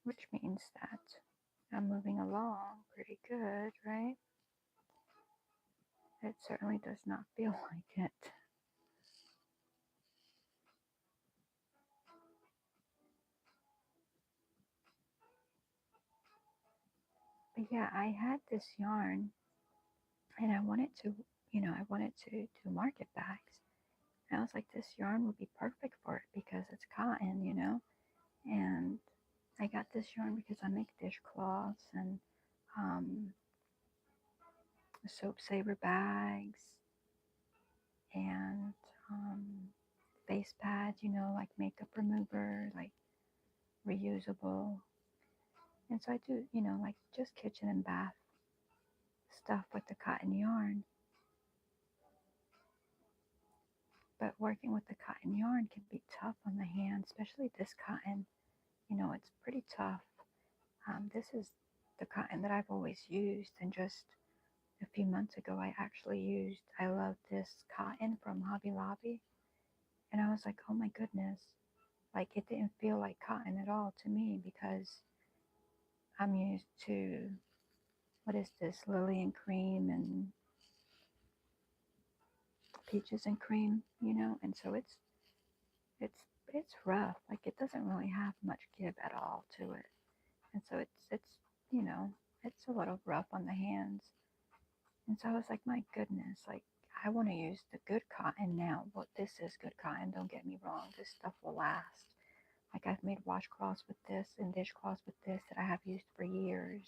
which means that I'm moving along pretty good, right? It certainly does not feel like it. But yeah, I had this yarn and I wanted to, I wanted to do market bags. And I was like, this yarn would be perfect for it because it's cotton, And I got this yarn because I make dishcloths and um, soap saver bags and um, face pads, like makeup remover, like reusable. And so I do, like just kitchen and bath stuff with the cotton yarn. But working with the cotton yarn can be tough on the hand, especially this cotton. It's pretty tough. This is the cotton that I've always used, and just a few months ago, I love this cotton from Hobby Lobby, and I was like, oh my goodness, like it didn't feel like cotton at all to me because I'm used to, what is this, lily and cream and peaches and cream, and so it's it's rough. Like it doesn't really have much give at all to it, and so it's you know it's a little rough on the hands. And so I was like, my goodness, like I want to use the good cotton now. Well, this is good cotton. Don't get me wrong. This stuff will last. Like I've made washcloths with this and dishcloths with this that I have used for years,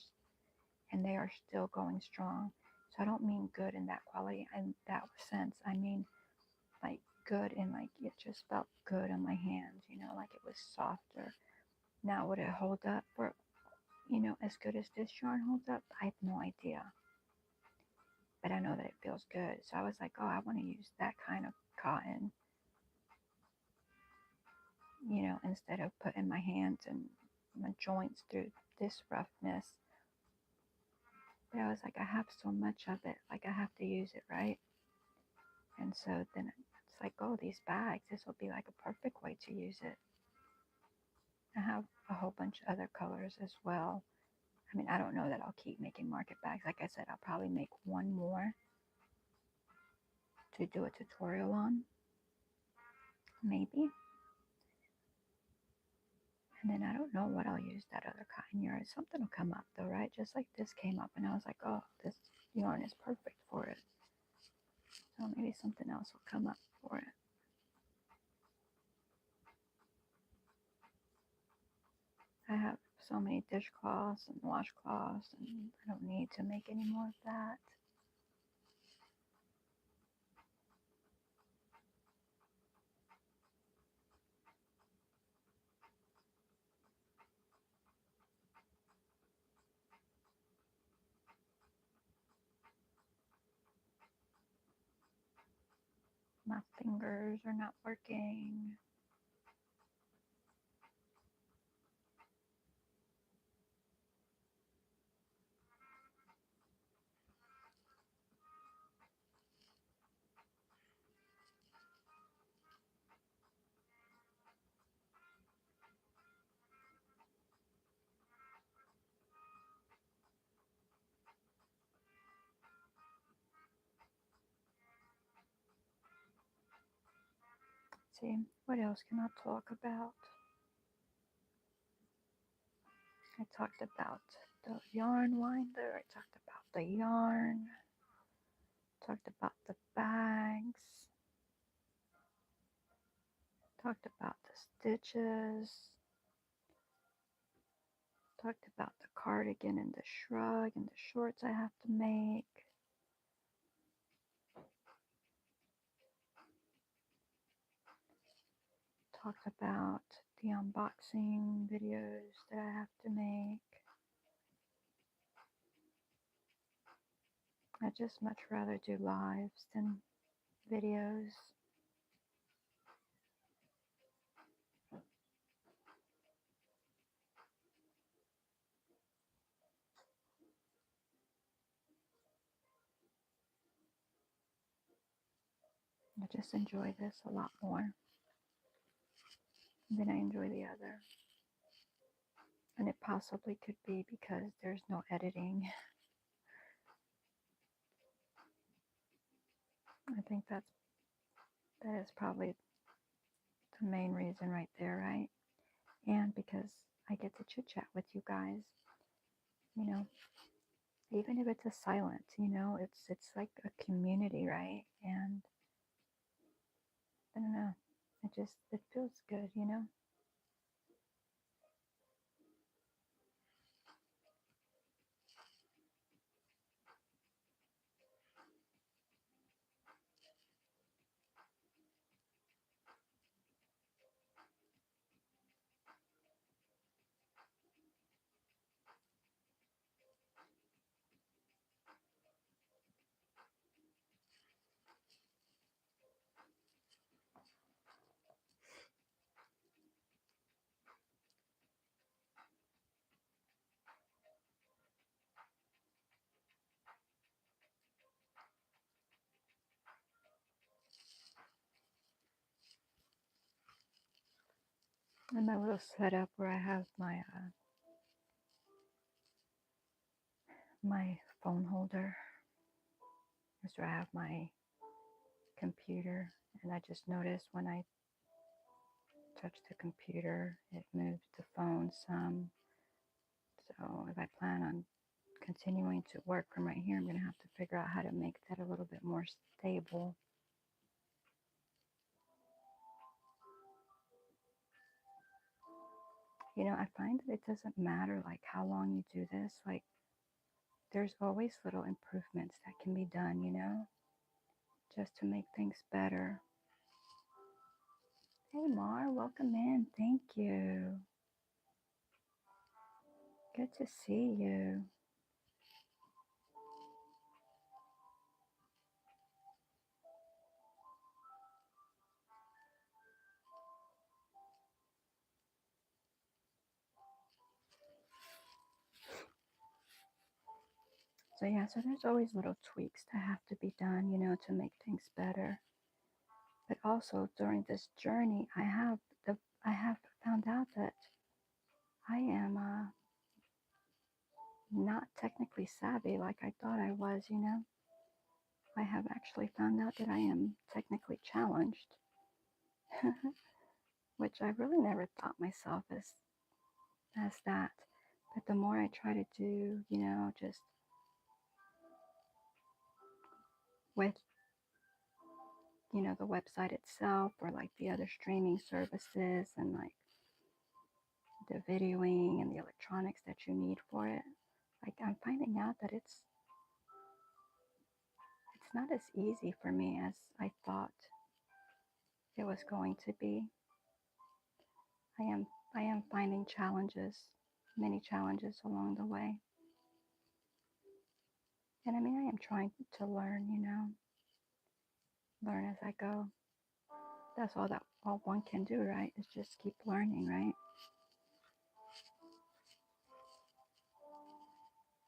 and they are still going strong. So I don't mean good in that quality in that sense. I mean like good and like it just felt good on my hands. Like it was softer. Now would it hold up for as good as this yarn holds up? I have no idea, but I know that it feels good. So I was like, oh, I want to use that kind of cotton, instead of putting my hands and my joints through this roughness. But I was like, I have so much of it, like I have to use it, right? And so then it's like, oh, these bags, this will be like a perfect way to use it. I have a whole bunch of other colors as well. I mean, I don't know that I'll keep making market bags. Like I said, I'll probably make one more to do a tutorial on, maybe. And then I don't know what I'll use that other cotton yarn. Something will come up though, right? Just like this came up, and I was like, oh, this yarn is perfect for it. So maybe something else will come up for it. I have so many dishcloths and washcloths, and I don't need to make any more of that. My fingers are not working. Let's see, what else can I talk about? I talked about the yarn winder. I talked about the yarn. Talked about the bags. Talked about the stitches. Talked about the cardigan and the shrug and the shorts I have to make. Talked about the unboxing videos that I have to make. I'd just much rather do lives than videos. I just enjoy this a lot more than I enjoy the other. And it possibly could be because there's no editing. I think that is probably the main reason right there, right? And because I get to chit chat with you guys, you know, even if it's a silent, you know, it's like a community, right? And I don't know, it feels good, you know. And my little setup where I have my phone holder. That's where I have my computer, and I just noticed when I touch the computer, it moves the phone some. So if I plan on continuing to work from right here, I'm going to have to figure out how to make that a little bit more stable. You know, I find that it doesn't matter like how long you do this, like there's always little improvements that can be done, you know, just to make things better. Hey Mar, welcome in. Thank you. Good to see you. So yeah, so there's always little tweaks that have to be done, you know, to make things better. But also during this journey, I have found out that I am not technically savvy like I thought I was, you know. I have actually found out that I am technically challenged, which I really never thought myself as that. But the more I try to do, you know, just with you know the website itself or like the other streaming services and like the videoing and the electronics that you need for it, like I'm finding out that it's not as easy for me as I thought it was going to be. I am finding challenges, many challenges along the way. And I mean, I am trying to learn, you know, learn as I go. That's all one can do, right? Is just keep learning, right?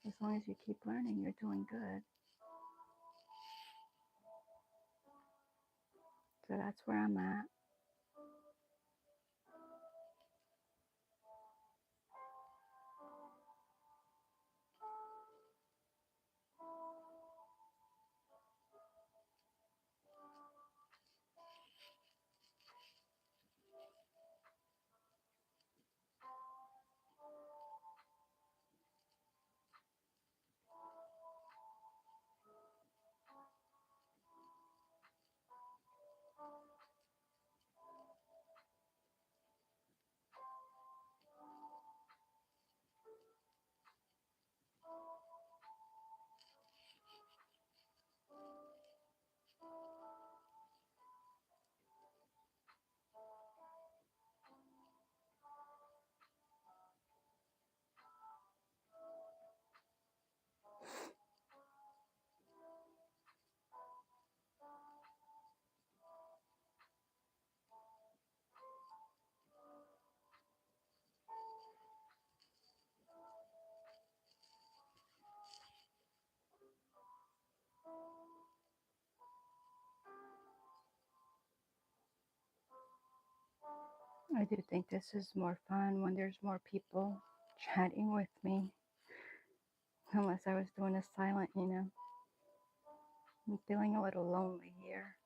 As long as you keep learning, you're doing good. So that's where I'm at. I do think this is more fun when there's more people chatting with me, unless I was doing a silent, you know. I'm feeling a little lonely here.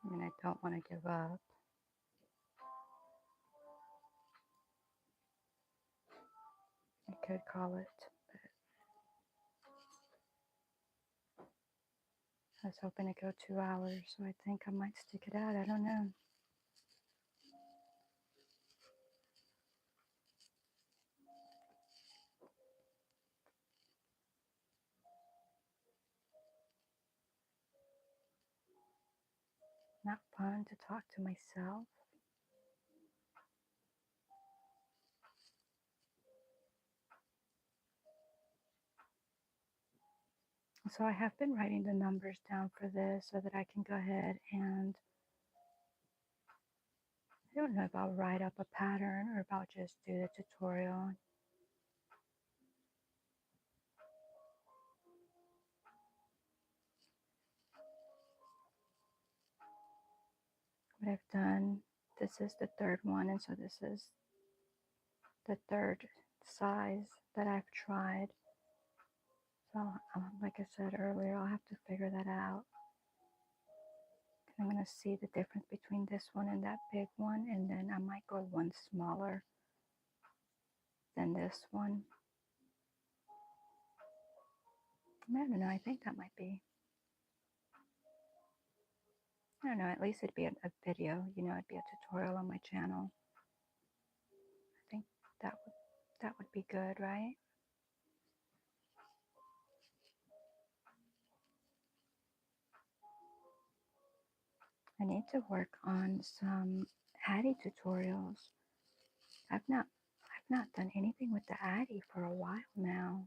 I mean, I don't want to give up. I could call it, but I was hoping to go 2 hours, so I think I might stick it out. I don't know. Not fun to talk to myself. So I have been writing the numbers down for this so that I can go ahead and I don't know if I'll write up a pattern or if I'll just do the tutorial. What I've done, this is the third one, and so this is the third size that I've tried. So, like I said earlier, I'll have to figure that out. I'm going to see the difference between this one and that big one, and then I might go one smaller than this one. I don't know, I think that might be, I don't know, at least it'd be a video, you know, it'd be a tutorial on my channel. I think that would be good, right? I need to work on some Addy tutorials. I've not done anything with the Addy for a while now.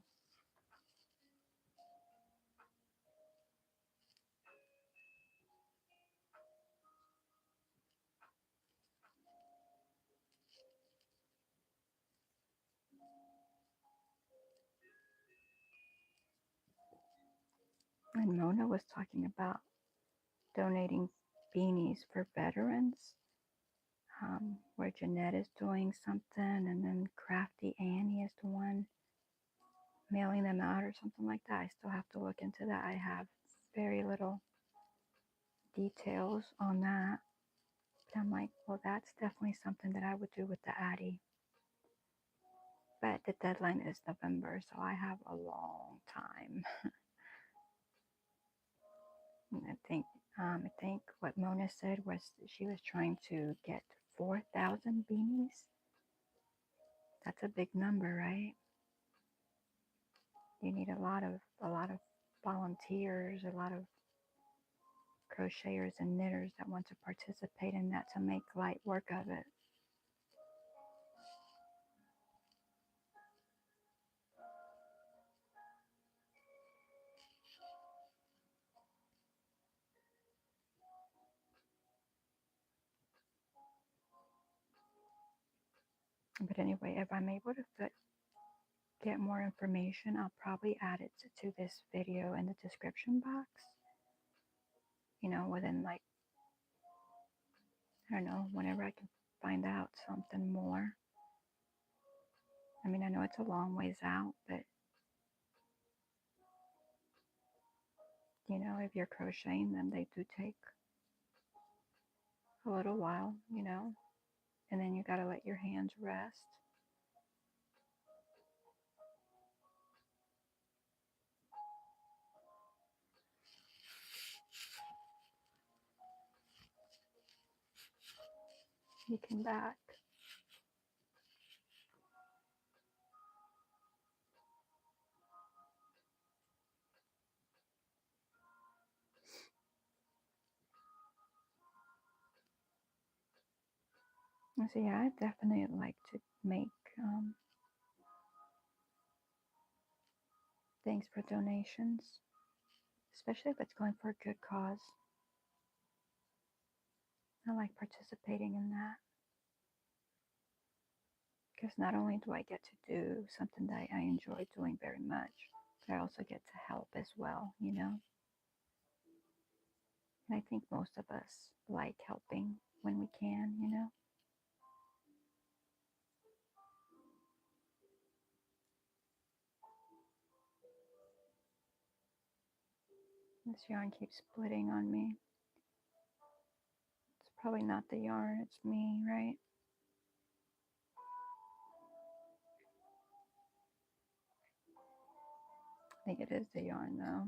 And Mona was talking about donating beanies for veterans, where Jeanette is doing something, and then Crafty Annie is the one mailing them out or something like that. I still have to look into that. I have very little details on that. But I'm like, well, that's definitely something that I would do with the Addy. But the deadline is November, so I have a long time. I think what Mona said was she was trying to get 4,000 beanies. That's a big number, right? You need a lot of volunteers, a lot of crocheters and knitters that want to participate in that to make light work of it. But anyway, if I'm able to get more information, I'll probably add it to this video in the description box. You know, within like, I don't know, whenever I can find out something more. I mean, I know it's a long ways out, but you know, if you're crocheting them, they do take a little while, you know, and then you got to let your hands rest. You came back. So yeah, I definitely like to make things for donations, especially if it's going for a good cause. I like participating in that. Because not only do I get to do something that I enjoy doing very much, but I also get to help as well, you know? And I think most of us like helping when we can, you know? This yarn keeps splitting on me. It's probably not the yarn, it's me, right? I think it is the yarn though,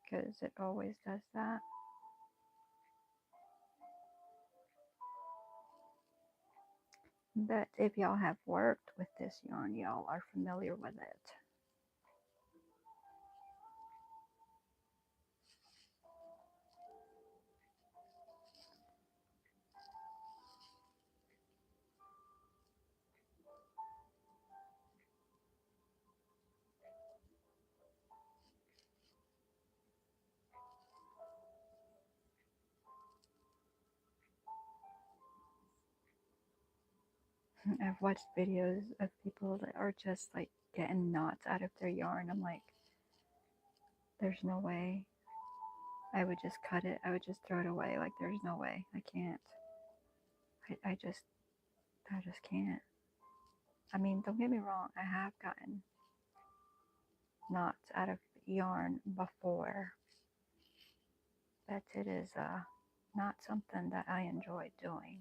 because it always does that. But if y'all have worked with this yarn, y'all are familiar with it. I've watched videos of people that are just like getting knots out of their yarn. I'm like, there's no way. I would just cut it. I would just throw it away. Like, there's no way. I can't. I just can't. I mean, don't get me wrong. I have gotten knots out of yarn before, but it is not something that I enjoy doing.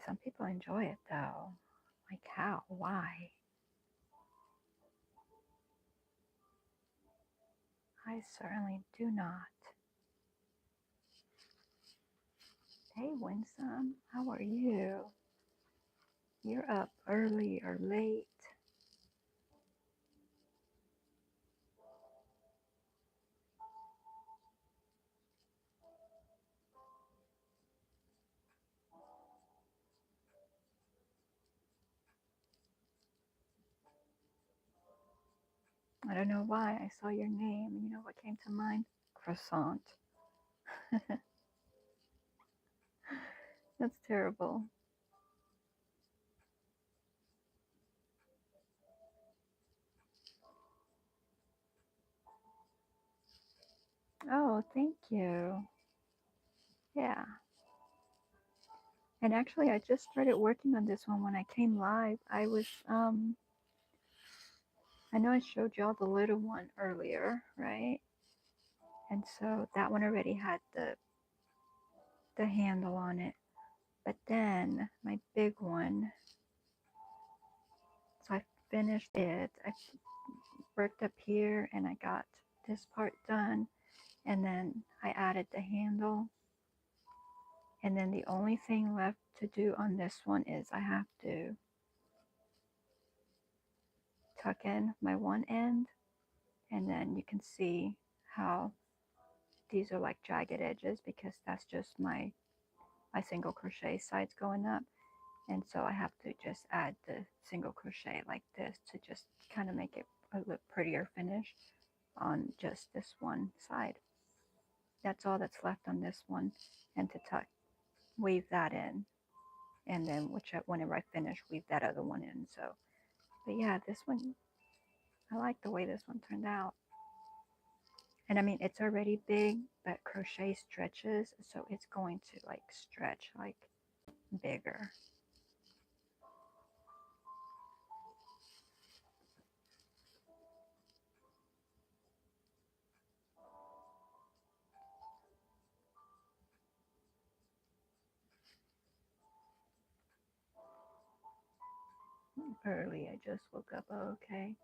Some people enjoy it though. Like, how? Why? I certainly do not. Hey, Winsome, how are you? You're up early or late? I don't know why I saw your name. You know what came to mind? Croissant. That's terrible. Oh, thank you. Yeah. And actually, I just started working on this one when I came live. I know I showed y'all the little one earlier, right? And so that one already had the handle on it. But then my big one, so I finished it. I worked up here and I got this part done. And then I added the handle. And then the only thing left to do on this one is I have to tuck in my one end, and then you can see how these are like jagged edges because that's just my single crochet sides going up. And so I have to just add the single crochet like this to just kind of make it a little prettier finish on just this one side. That's all that's left on this one. And to tuck, weave that in, and then whenever I finish, weave that other one in. So, but yeah, this one, I like the way this one turned out. And I mean, it's already big, but crochet stretches, so it's going to like stretch like bigger. Early, I just woke up. Oh, okay.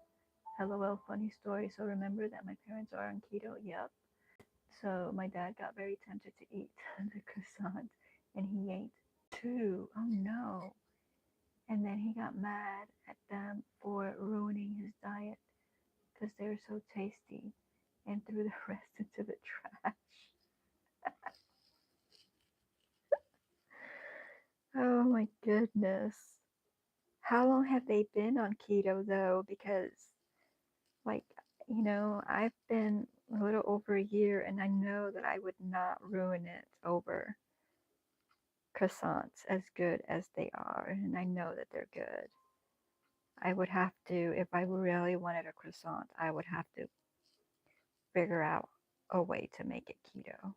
LOL, funny story. So remember that my parents are on keto? Yep. So my dad got very tempted to eat the croissant, and he ate two. Oh no. And then he got mad at them for ruining his diet because they were so tasty and threw the rest into the trash. Oh my goodness. How long have they been on keto though? Because, like, I've been a little over a year, and I know that I would not ruin it over croissants as good as they are, and I know that they're good. I would have to, if I really wanted a croissant, I would have to figure out a way to make it keto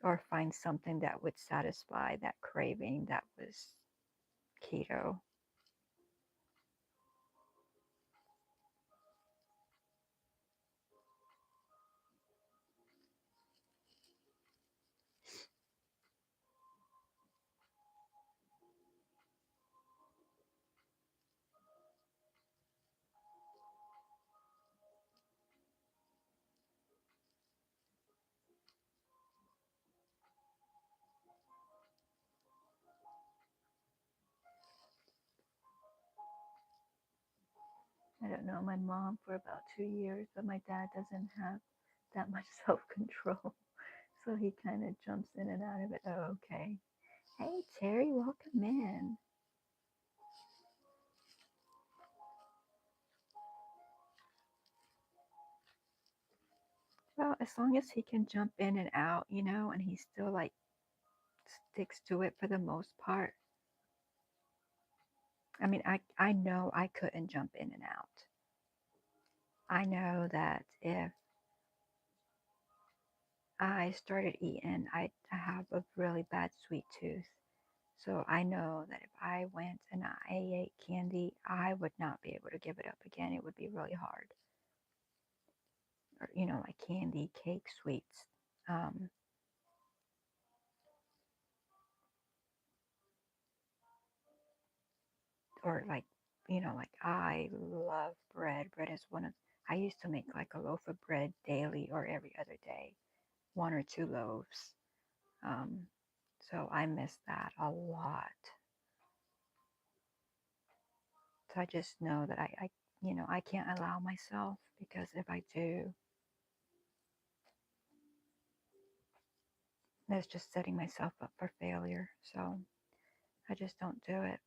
or find something that would satisfy that craving that was keto. I don't know my mom for about 2 years, but my dad doesn't have that much self control. So he kind of jumps in and out of it. Oh, okay. Hey, Terry, welcome in. Well, as long as he can jump in and out, and he still like sticks to it for the most part. I mean, I know I couldn't jump in and out. I know that if I started eating, I have a really bad sweet tooth. So I know that if I went and I ate candy, I would not be able to give it up again. It would be really hard. Or, like candy, cake, sweets. Um, or like, like I love bread. Bread is I used to make like a loaf of bread daily or every other day, 1 or 2 loaves. Um, so I miss that a lot. So I just know that I can't allow myself, because if I do, that's just setting myself up for failure. So I just don't do it.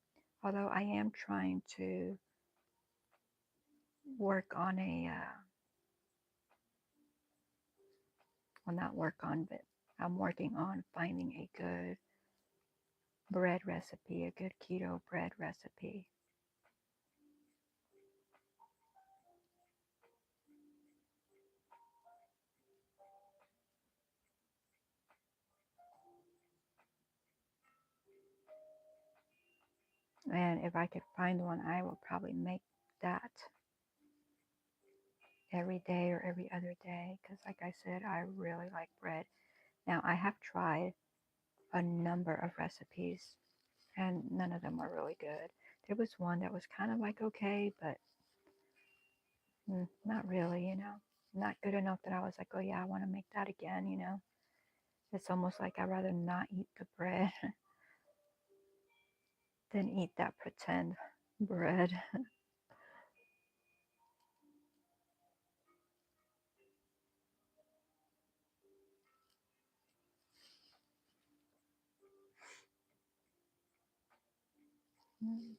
Although I am trying to work on well, not work on, but I'm working on finding a good bread recipe, a good keto bread recipe. And if I could find one, I will probably make that every day or every other day, because like I said, I really like bread. Now, I have tried a number of recipes, and none of them were really good. There was one that was kind of like okay, but not really, not good enough that I was like, oh yeah, I want to make that again. It's almost like I'd rather not eat the bread than eat that pretend bread.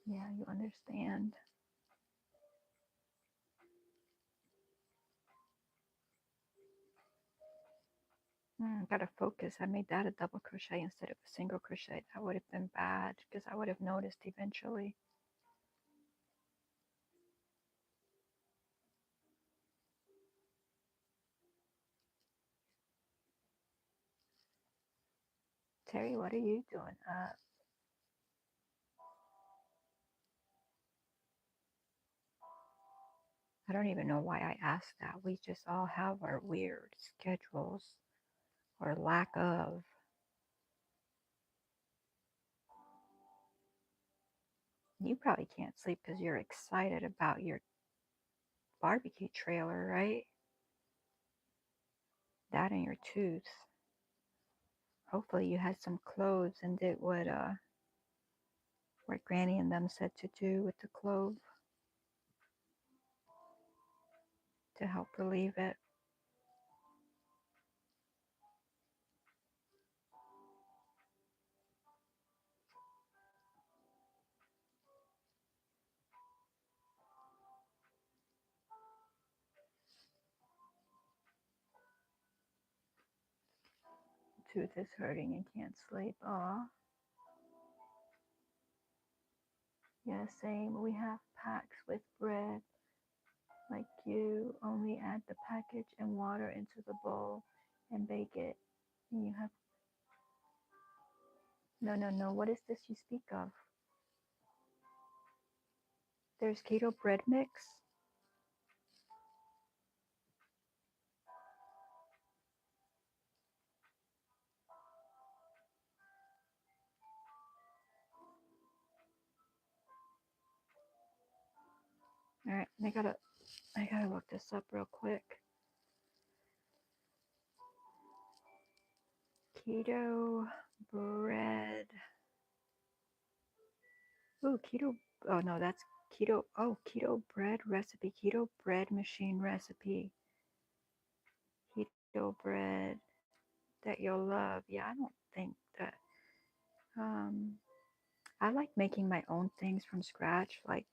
Yeah, you understand. Gotta focus. I made that a double crochet instead of a single crochet. That would have been bad, because I would have noticed eventually. Terry, what are you doing up? I don't even know why I asked that. We just all have our weird schedules, or lack of. You probably can't sleep because you're excited about your barbecue trailer, right? That and your tooth. Hopefully you had some cloves and did what Granny and them said to do with the clove to help relieve it. tooth is hurting and can't sleep. Aw. Yeah, same. We have packs with bread like you. Only add the package and water into the bowl and bake it. And you have. No, no, no. What is this you speak of? There's keto bread mix. All right, I gotta look this up real quick. Keto bread. Ooh, keto. Oh no, that's keto. Oh, keto bread recipe. Keto bread machine recipe. Keto bread that you'll love. Yeah, I don't think that. Um, I like making my own things from scratch, like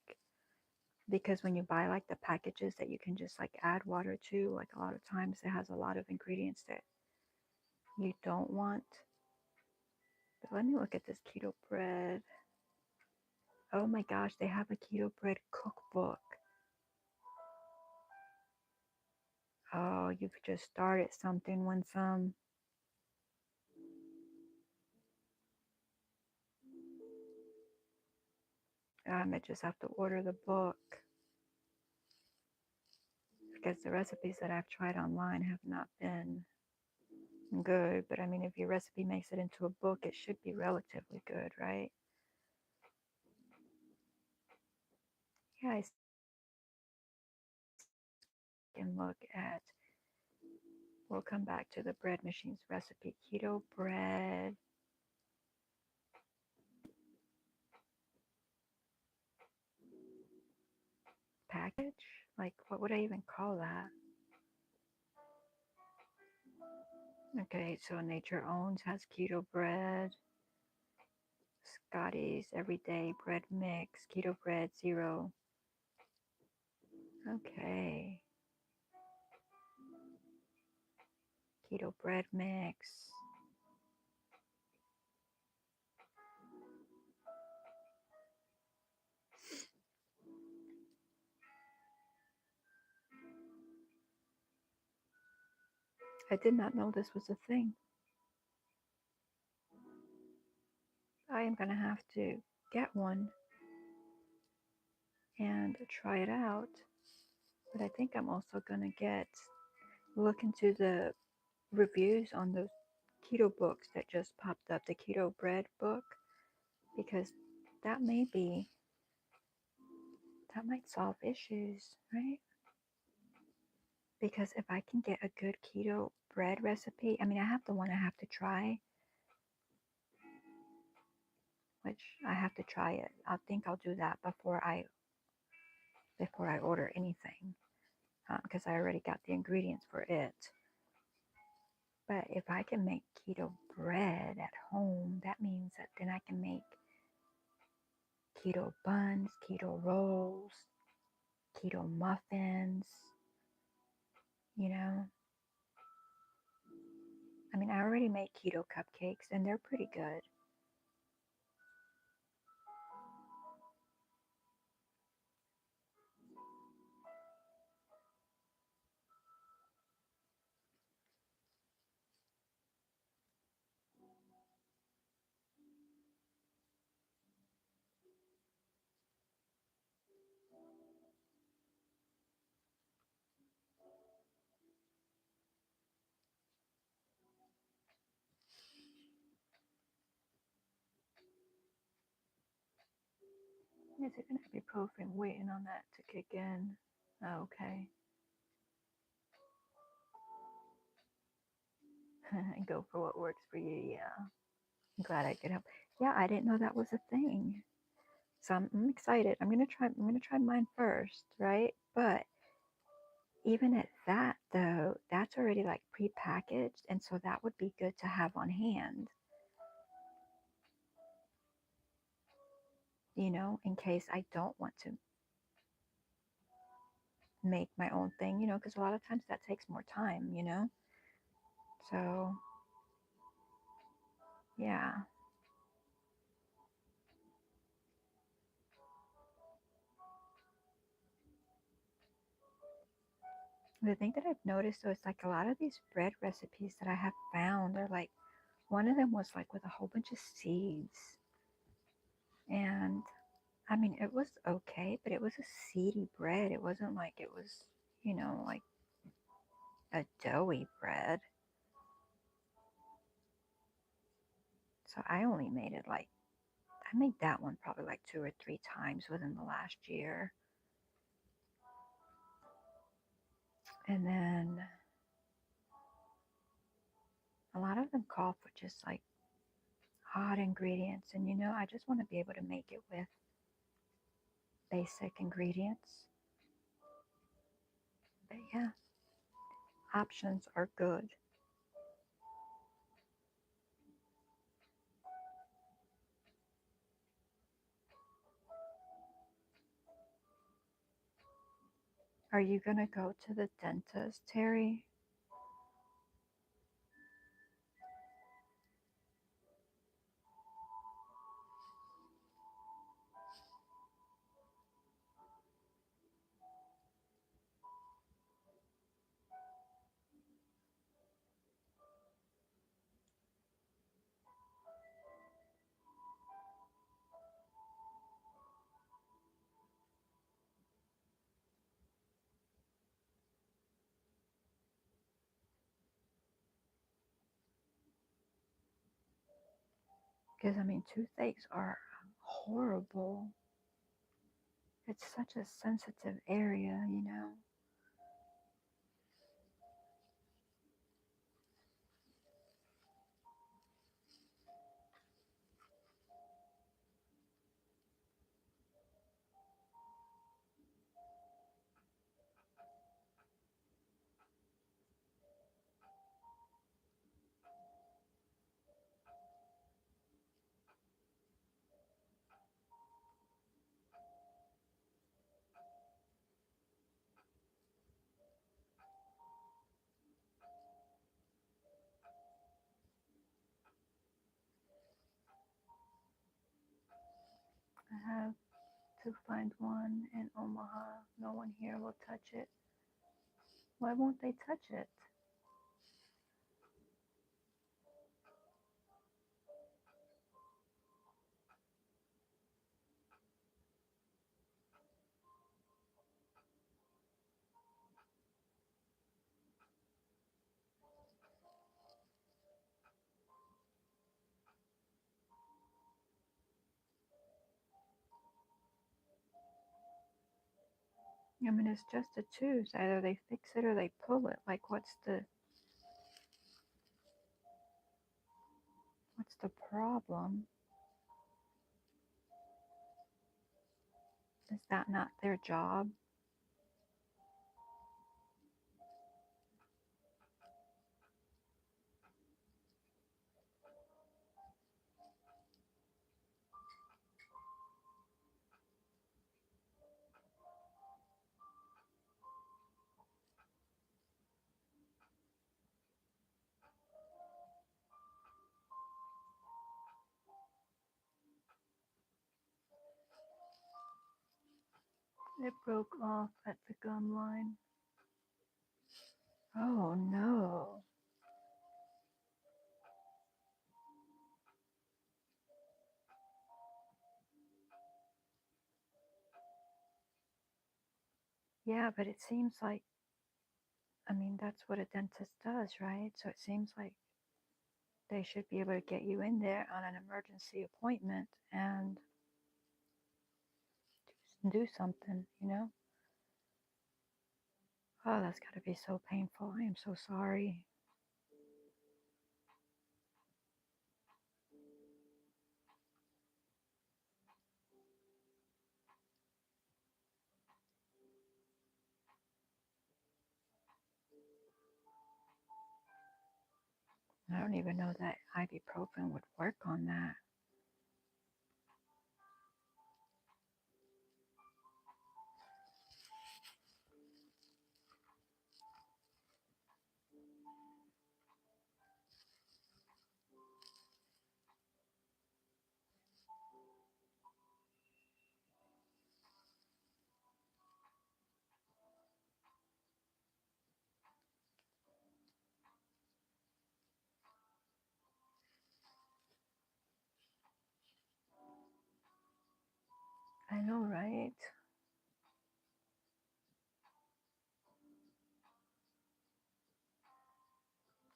because when you buy like the packages that you can just like add water to, like a lot of times it has a lot of ingredients that you don't want. But let me look at this keto bread. Oh my gosh, they have a keto bread cookbook. Oh, you've just started something when some. I might just have to order the book because the recipes that I've tried online have not been good. But I mean, if your recipe makes it into a book, it should be relatively good, right? Yeah, I can look at. We'll come back to the bread machine's recipe. Keto bread package? Like, what would I even call that? Okay, so Nature Owns has keto bread. Scotty's Everyday Bread Mix. Keto bread, zero. Okay. Keto bread mix. I did not know this was a thing. I am going to have to get one and try it out. But I think I'm also going to look into the reviews on those keto books that just popped up, the keto bread book, because that might solve issues, right? Because if I can get a good keto bread recipe, I mean, I have the one I have to try, which I have to try it. I think I'll do that before I order anything, because I already got the ingredients for it. But if I can make keto bread at home, that means that then I can make keto buns, keto rolls, keto muffins, you know. I mean, I already make keto cupcakes and they're pretty good. Is it going to be ibuprofen? Waiting on that to kick in. Oh, okay. Go for what works for you. Yeah. I'm glad I could help. Yeah, I didn't know that was a thing. So I'm excited. I'm gonna try mine first, right? But even at that though, that's already like pre-packaged, and so that would be good to have on hand, in case I don't want to make my own thing, because a lot of times that takes more time. So Yeah. The thing that I've noticed though is like a lot of these bread recipes that I have found are like, one of them was like with a whole bunch of seeds. And I mean, it was okay, but it was a seedy bread. It wasn't like it was, like a doughy bread. So I only made it like, I made that one probably like 2 or 3 times within the last year. And then a lot of them call for just like hot ingredients. And I just want to be able to make it with basic ingredients. But yeah, options are good. Are you going to go to the dentist, Terry? Because, I mean, toothaches are horrible. It's such a sensitive area. I have to find one in Omaha. No one here will touch it. Why won't they touch it? I mean, it's just a tooth. Either they fix it or they pull it. Like, what's the problem? Is that not their job? It broke off at the gum line. Oh no. Yeah, but it seems like, I mean, that's what a dentist does, right? So it seems like they should be able to get you in there on an emergency appointment and do something. Oh, that's got to be so painful. I am so sorry. I don't even know that ibuprofen would work on that. I know, right?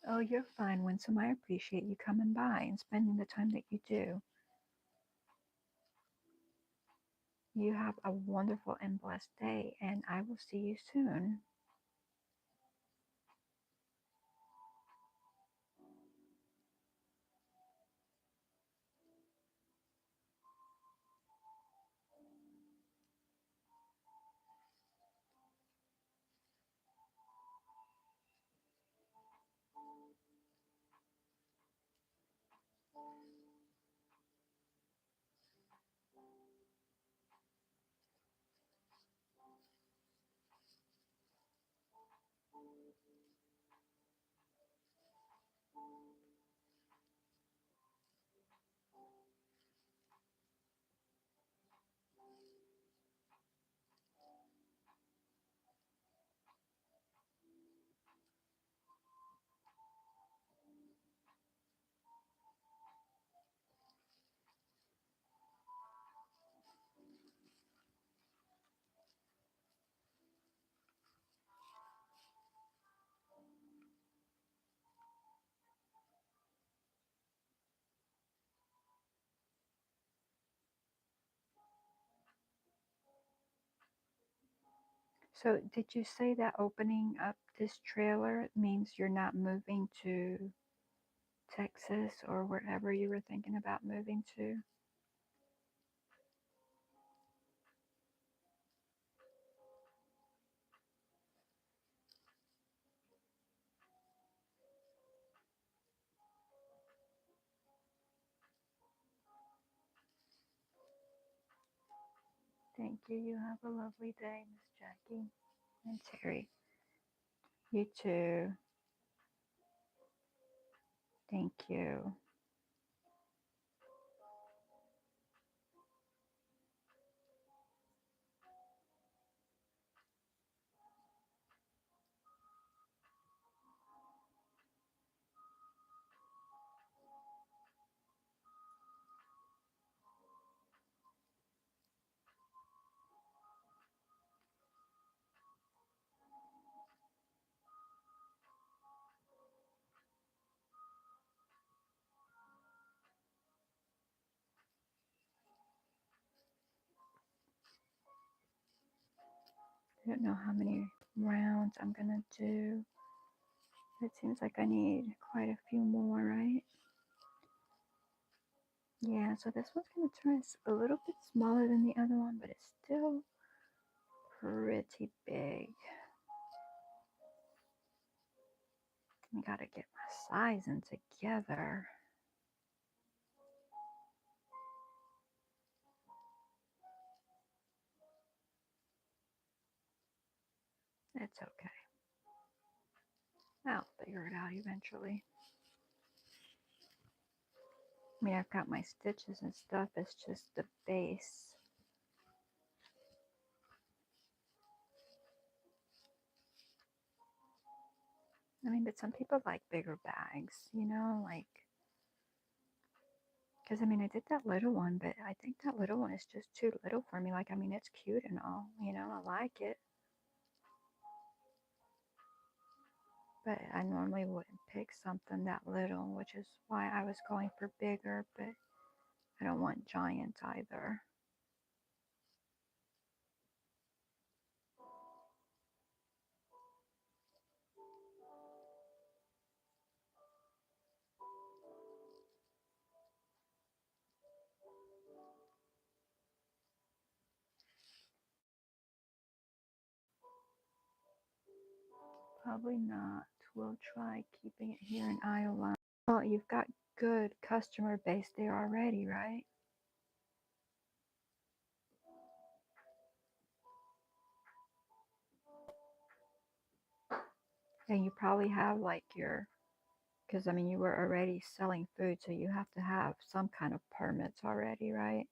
Oh, you're fine, Winsome. I appreciate you coming by and spending the time that you do. You have a wonderful and blessed day, and I will see you soon. So, did you say that opening up this trailer means you're not moving to Texas or wherever you were thinking about moving to? Thank you. You have a lovely day, Miss Jackie. And Terry, you too. Thank you. I don't know how many rounds I'm going to do. It seems like I need quite a few more, right? Yeah, so this one's going to turn a little bit smaller than the other one, but it's still pretty big. I gotta get my sizing together. It's okay. I'll figure it out eventually. I mean, I've got my stitches and stuff. It's just the base. I mean, but some people like bigger bags, you know, like, because I mean, I did that little one, but I think that little one is just too little for me. Like, I mean, it's cute and all, you know, I like it. But I normally wouldn't pick something that little, which is why I was going for bigger, but I don't want giant either. Probably not. We'll try keeping it here in Iowa. Well, you've got good customer base there already, right? And you probably have like your, because I mean, you were already selling food, so you have to have some kind of permits already, right?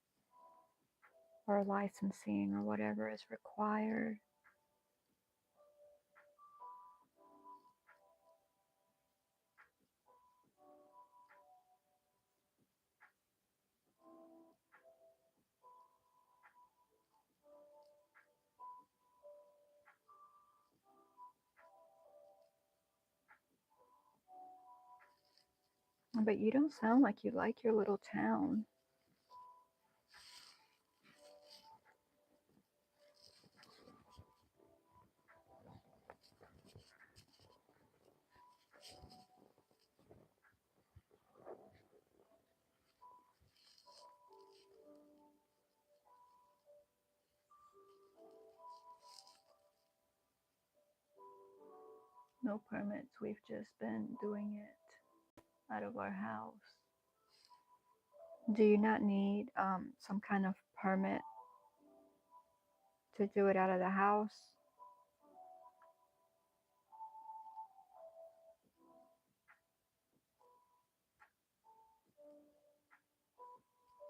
Or licensing or whatever is required. But you don't sound like you like your little town. No permits. We've just been doing it out of our house. Do you not need some kind of permit to do it out of the house?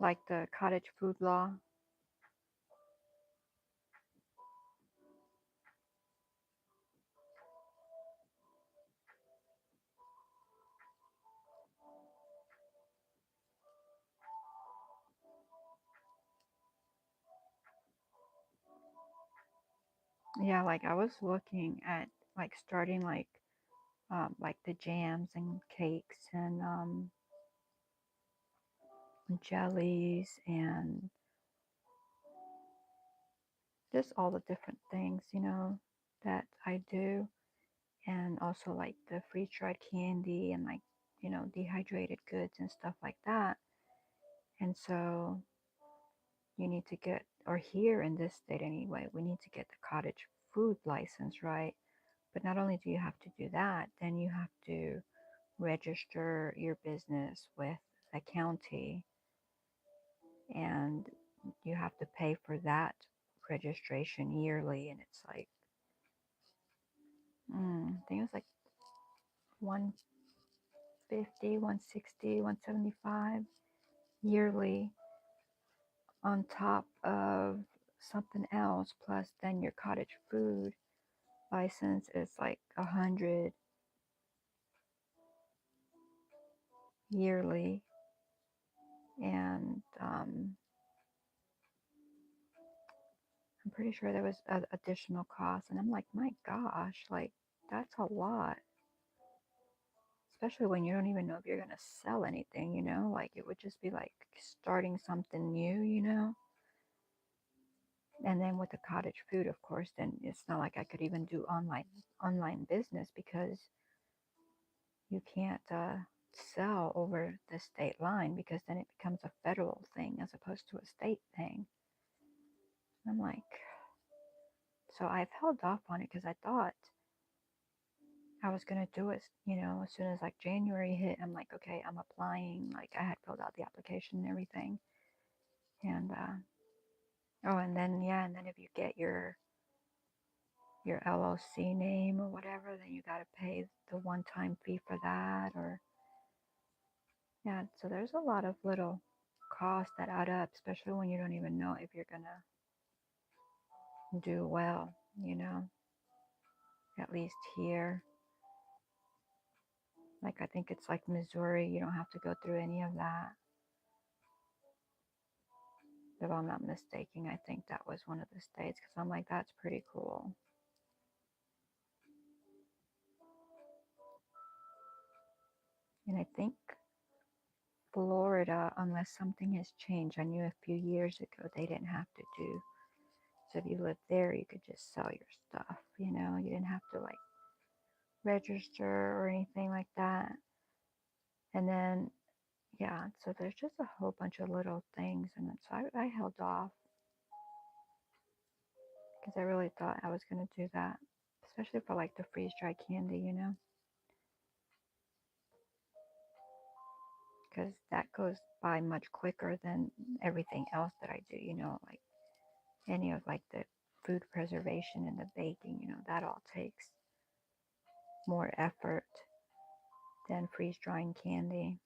Like the cottage food law? Yeah, like I was looking at like starting like the jams and cakes and jellies and just all the different things, that I do. And also like the freeze dried candy and like, dehydrated goods and stuff like that. And so you need to get, or here in this state anyway, we need to get the cottage food license, right? But not only do you have to do that, then you have to register your business with the county, and you have to pay for that registration yearly. And it's like, I think it's like 150, 160, 175 yearly on top of something else. Plus, then your cottage food license is like 100 yearly. And I'm pretty sure there was an additional cost. And I'm like, my gosh, like that's a lot. Especially when you don't even know if you're going to sell anything, like it would just be like starting something new. And then with the cottage food, of course, then it's not like I could even do online business, because you can't sell over the state line, because then it becomes a federal thing as opposed to a state thing. I'm like, so I've held off on it because I thought I was going to do it, as soon as like January hit. I'm like, okay, I'm applying. Like I had filled out the application and everything. And, oh, and then, yeah, and then if you get your LLC name or whatever, then you got to pay the one-time fee for that. Or, yeah, so there's a lot of little costs that add up, especially when you don't even know if you're going to do well, at least here. Like, I think it's like Missouri, you don't have to go through any of that. If I'm not mistaken, I think that was one of the states, because I'm like, that's pretty cool. And I think Florida, unless something has changed, I knew a few years ago they didn't have to do. So if you lived there, you could just sell your stuff, you didn't have to like register or anything like that. And then, yeah, so there's just a whole bunch of little things. And so I held off because I really thought I was going to do that, especially for like the freeze dried candy, because that goes by much quicker than everything else that I do, like any of like the food preservation and the baking, that all takes more effort than freeze drying candy.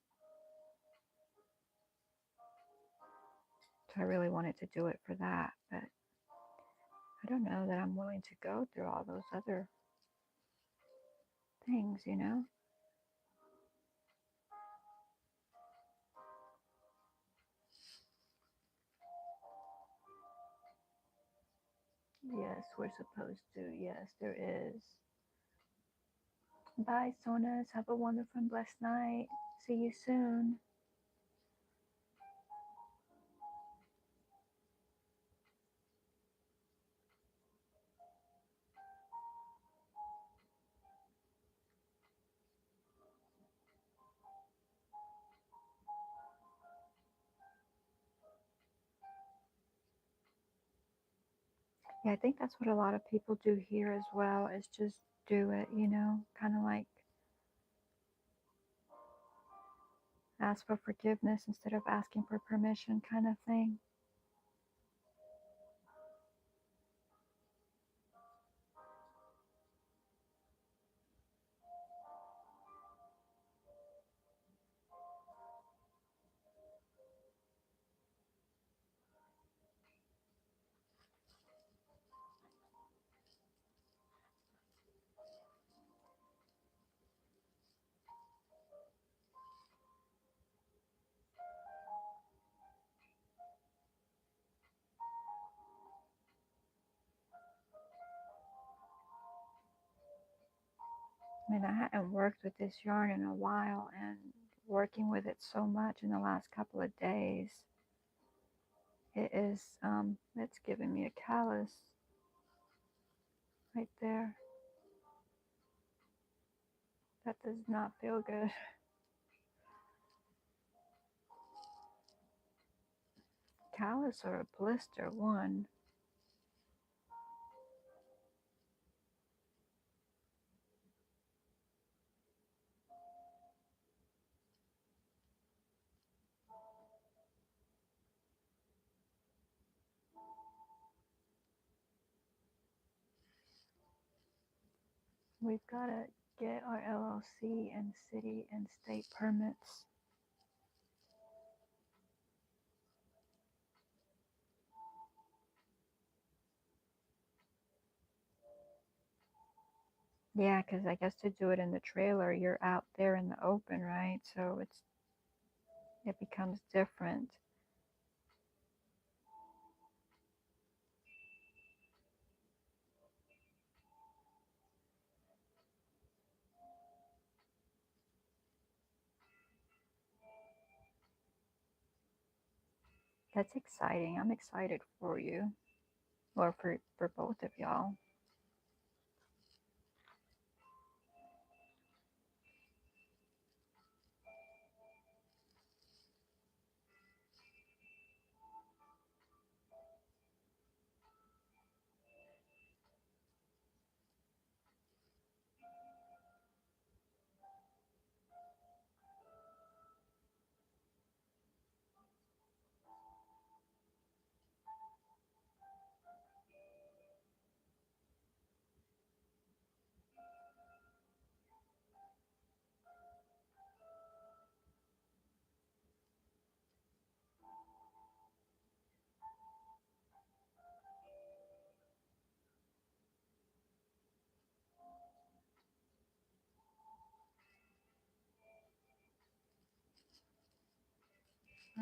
So I really wanted to do it for that, but I don't know that I'm willing to go through all those other things. Yes, we're supposed to. Yes, there is. Bye, Sonas. Have a wonderful and blessed night. See you soon. Yeah, I think that's what a lot of people do here as well, is just do it, you know, kind of like ask for forgiveness instead of asking for permission kind of thing. I mean, I hadn't worked with this yarn in a while, and working with it so much in the last couple of days, it's giving me a callus right there. That does not feel good. Callus or a blister, one. We've got to get our LLC and city and state permits. Yeah, because I guess to do it in the trailer, you're out there in the open, right? So it becomes different. That's exciting. I'm excited for you, or for both of y'all.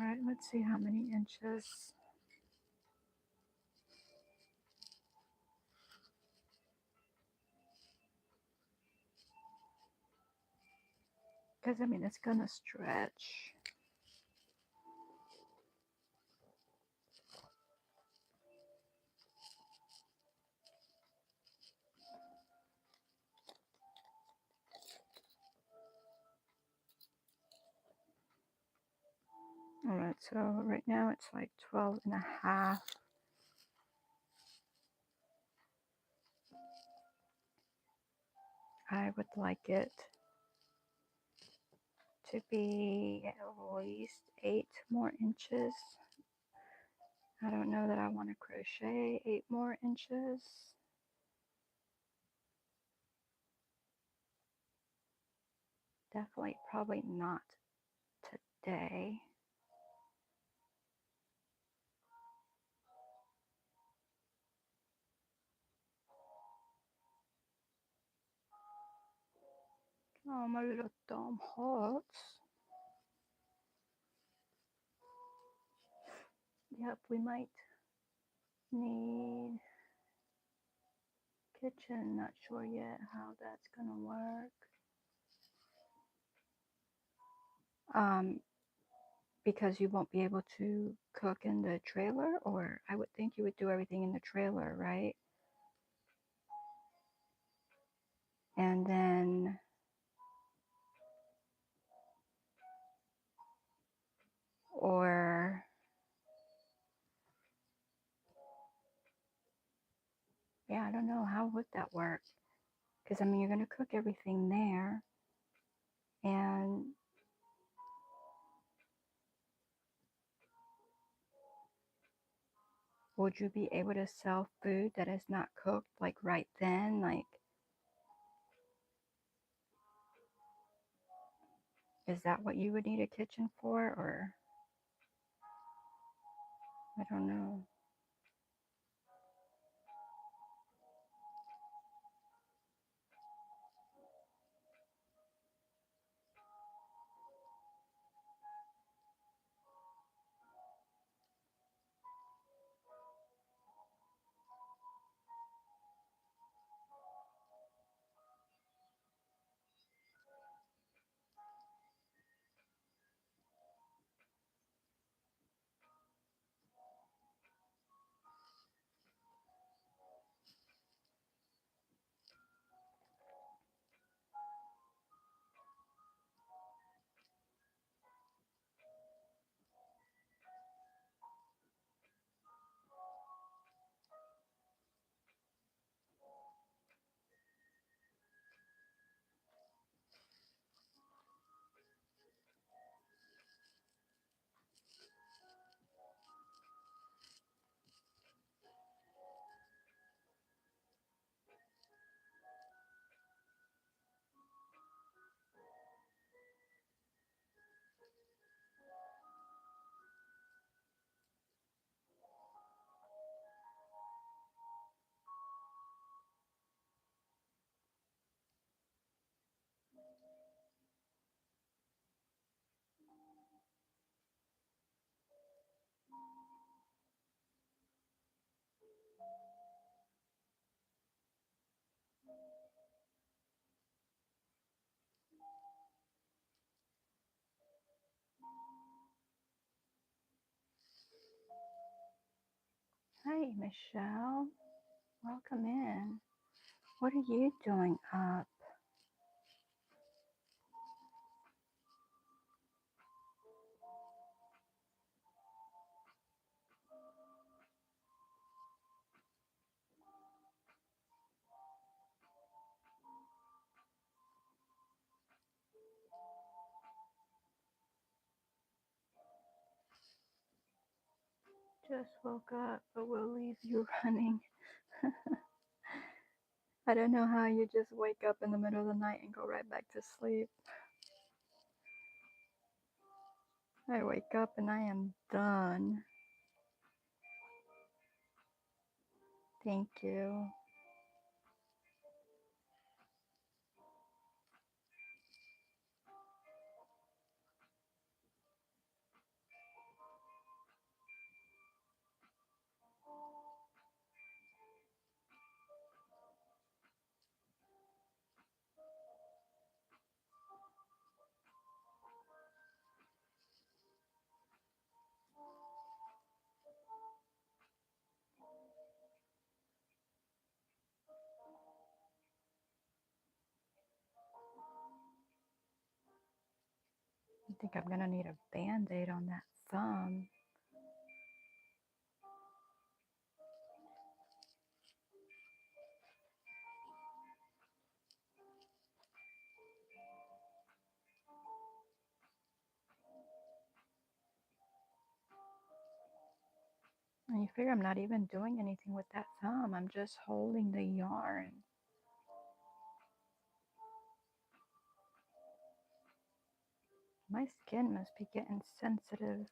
All right, let's see how many inches. Because I mean, it's gonna stretch. All right, so right now it's like 12 and a half. I would like it to be at least 8 more inches. I don't know that I want to crochet 8 more inches. Definitely, probably not today. Oh, my little thumb hurts. Yep, we might need kitchen. Not sure yet how that's gonna work. Um, because you won't be able to cook in the trailer, or I would think you would do everything in the trailer, right? And then, or, yeah, I don't know, how would that work? Because I mean, you're going to cook everything there, and would you be able to sell food that is not cooked like right then? Like, is that what you would need a kitchen for? Or I don't know. Hi, Michelle. Welcome in. What are you doing up? Just woke up, but we'll leave you running. I don't know how you just wake up in the middle of the night and go right back to sleep. I wake up and I am done. Thank you. I think I'm gonna need a band-aid on that thumb. And you figure I'm not even doing anything with that thumb. I'm just holding the yarn. My skin must be getting sensitive.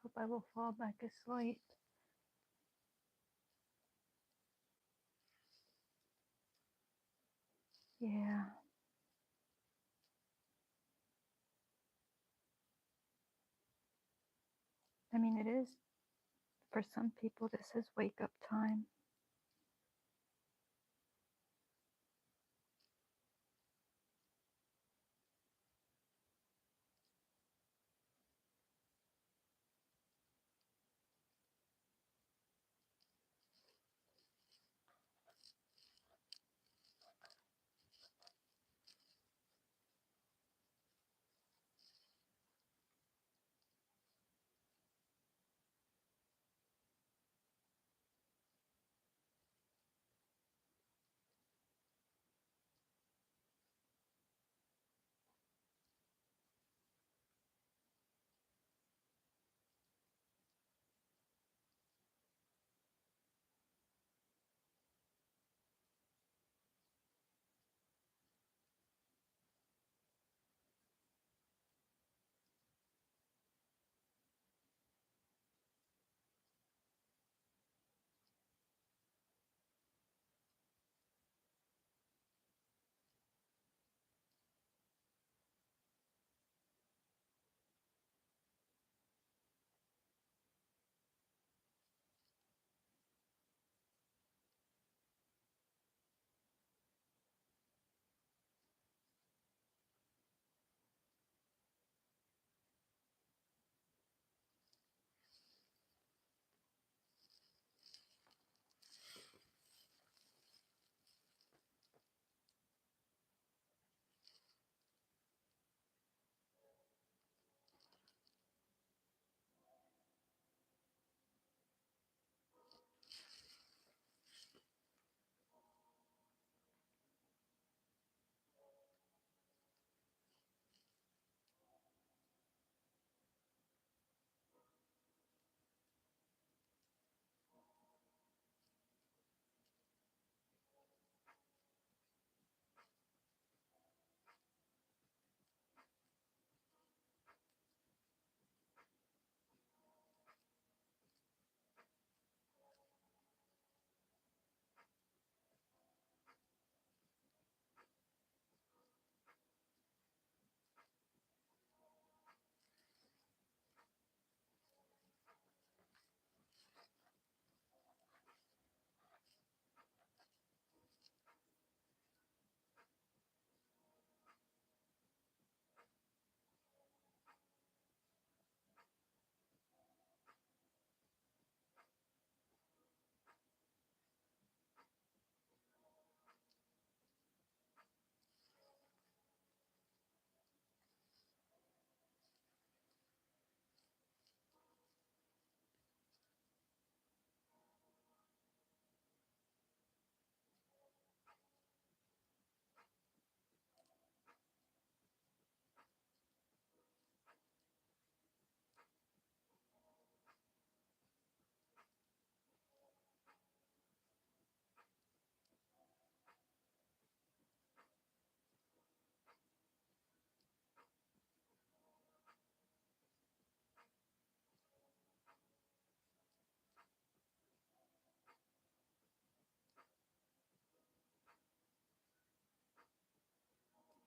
Hope I will fall back asleep. Yeah. I mean, it is, for some people, this is wake up time.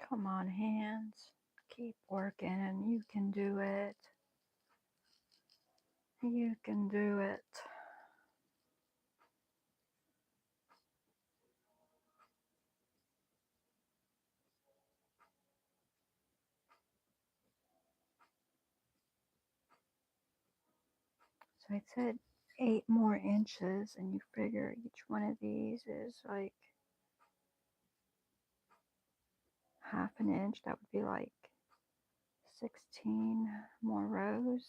Come on, hands. Keep working and you can do it. You can do it. So I said 8 more inches, and you figure each one of these is like half an inch. That would be like 16 more rows.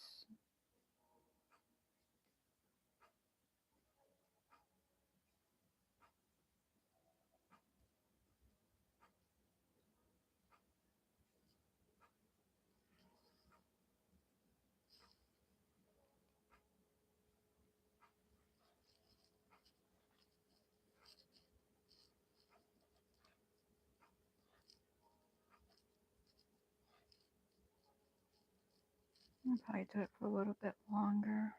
I'll probably do it for a little bit longer.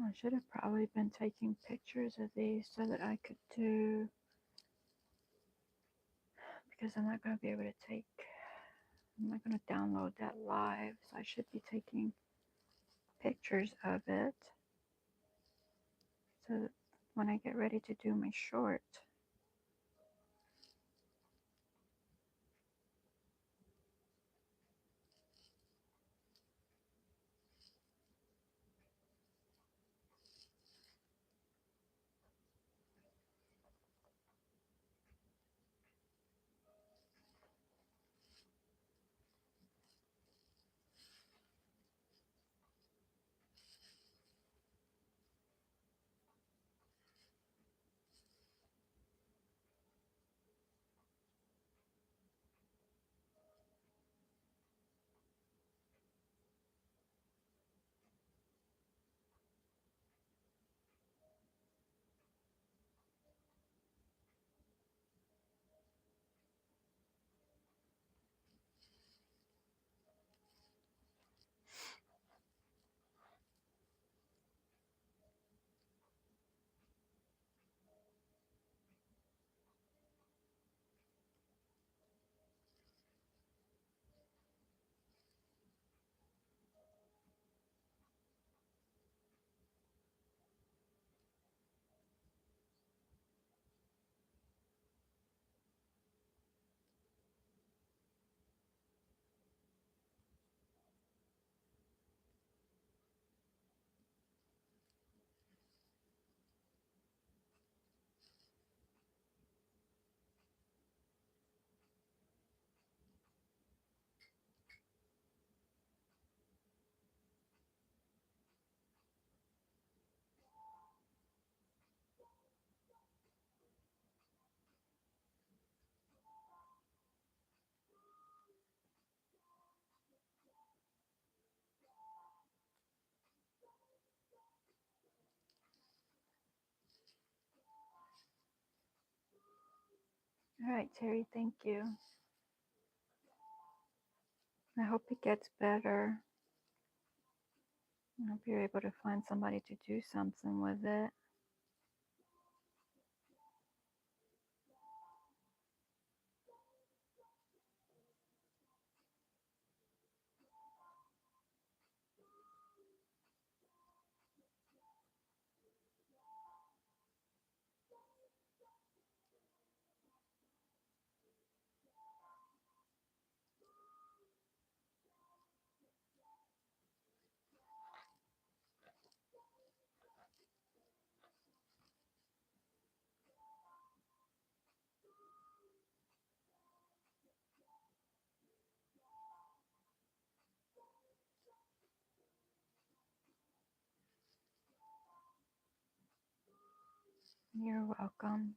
I should have probably been taking pictures of these so that I could do, because I'm not going to be able to take, I'm not going to download that live, so I should be taking pictures of it so that when I get ready to do my short. All right, Terry, thank you. I hope it gets better. I hope you're able to find somebody to do something with it. You're welcome.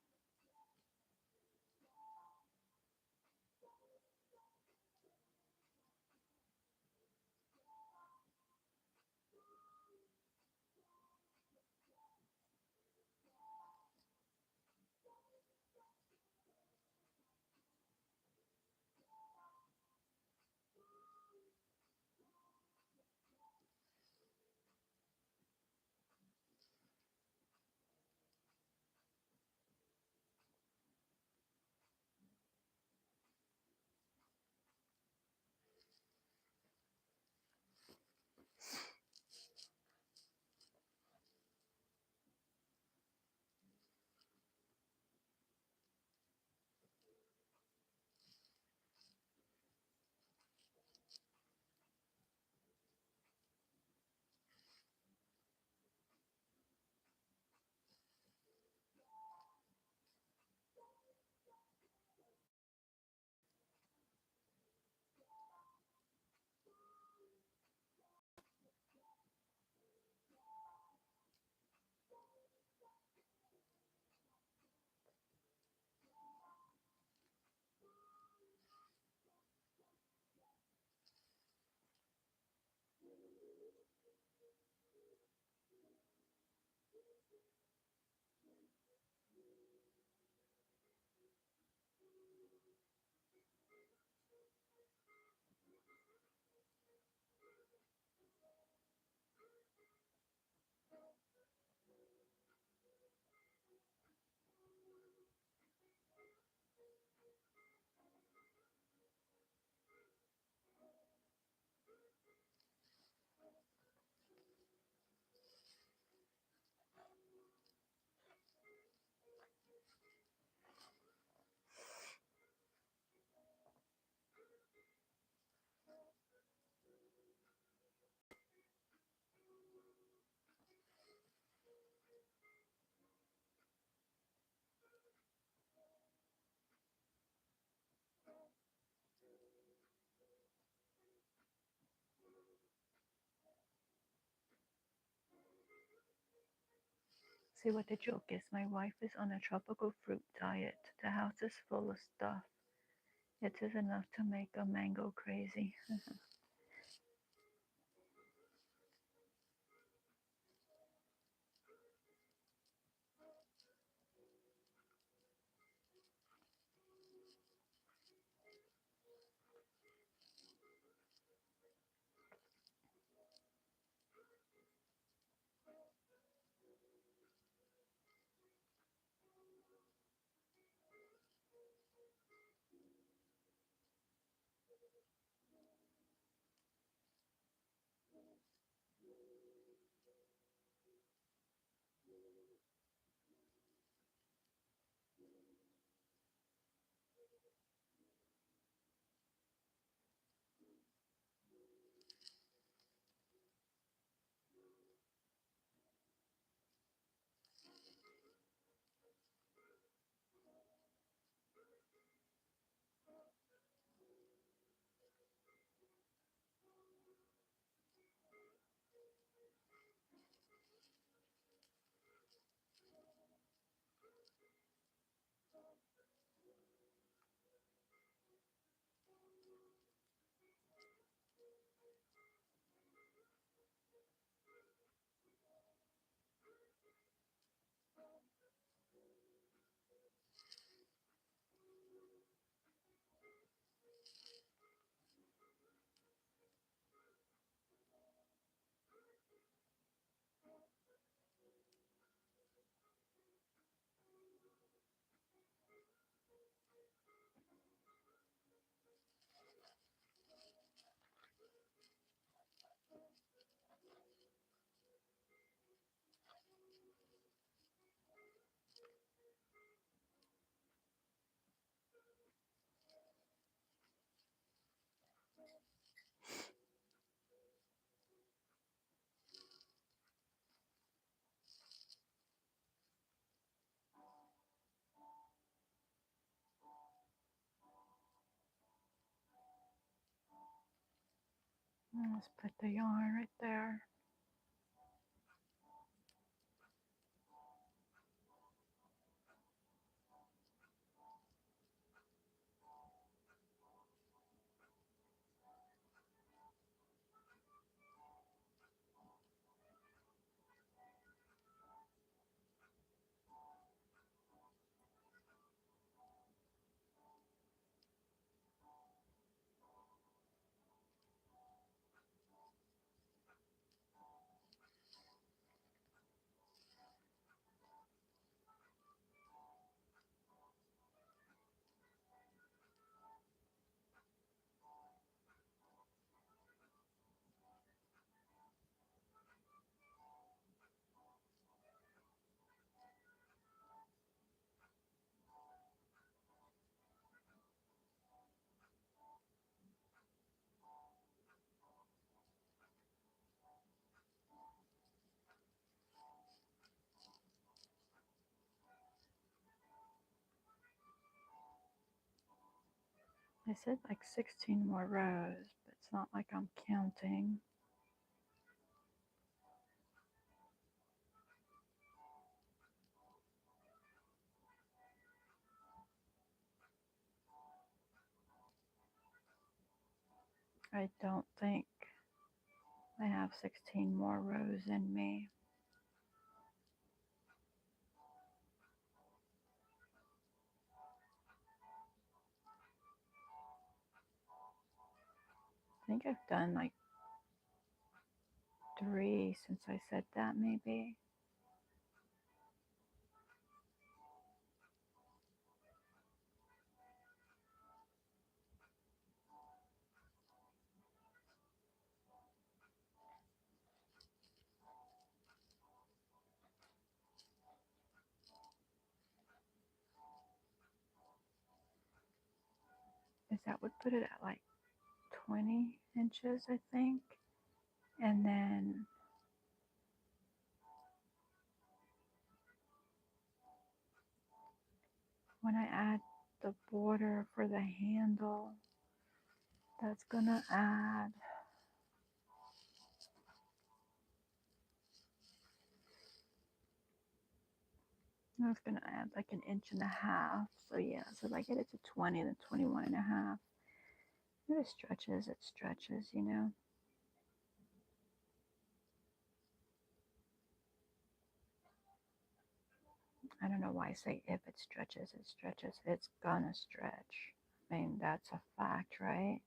See what the joke is. My wife is on a tropical fruit diet. The house is full of stuff. It is enough to make a mango crazy. Let's put the yarn right there. I said like 16 more rows, but it's not like I'm counting. I don't think I have 16 more rows in me. I think I've done like 3 since I said that, maybe. Is that would put it at like 20 inches, I think. And then when I add the border for the handle, that's gonna add, I was going to add like an inch and a half. So yeah, so if I get it to 20, then 21 and a half. If it stretches, you know. I don't know why I say if it stretches, it stretches. It's gonna stretch. I mean, that's a fact, right?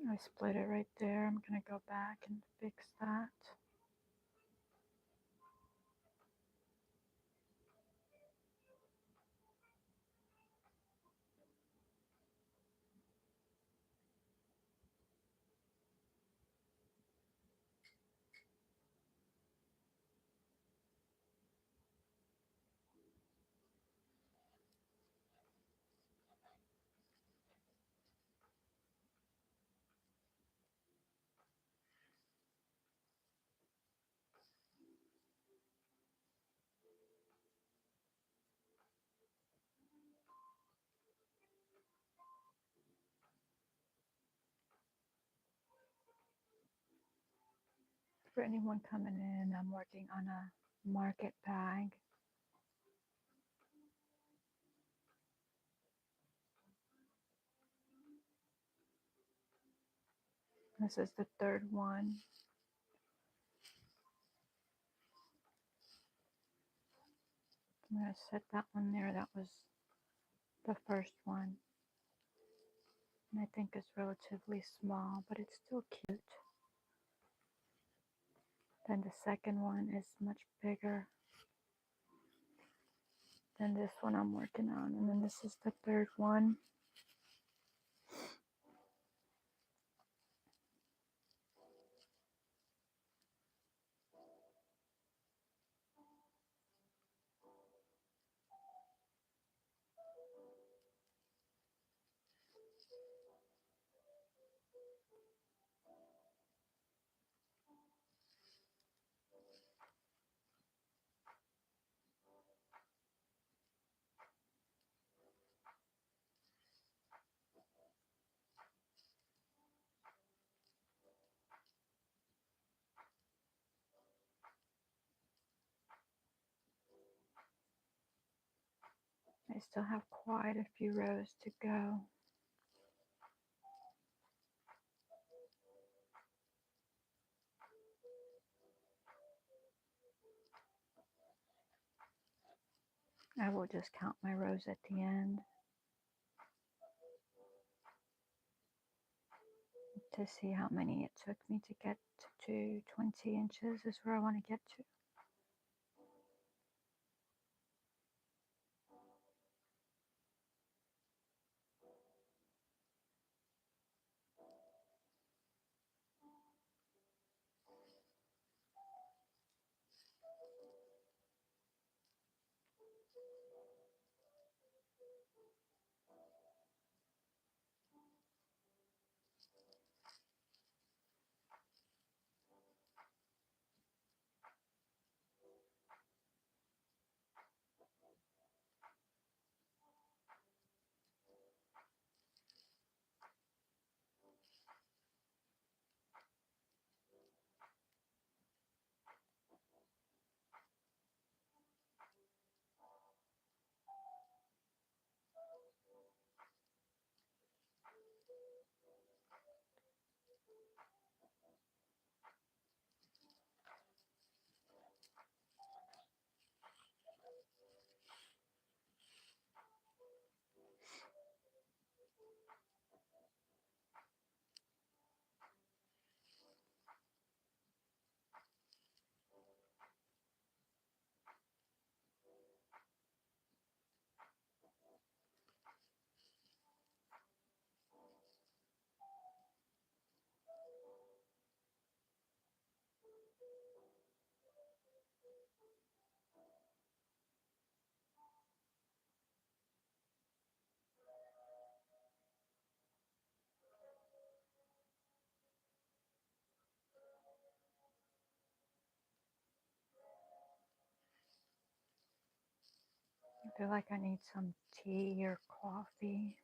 I split it right there. I'm gonna go back and fix that. For anyone coming in, I'm working on a market bag. This is the third one. I'm gonna set that one there. That was the first one. And I think it's relatively small, but it's still cute. Then the second one is much bigger than this one I'm working on. And then this is the third one. I still have quite a few rows to go. I will just count my rows at the end to see how many it took me to get to 20 inches is where I want to get to. feel like I need some tea or coffee.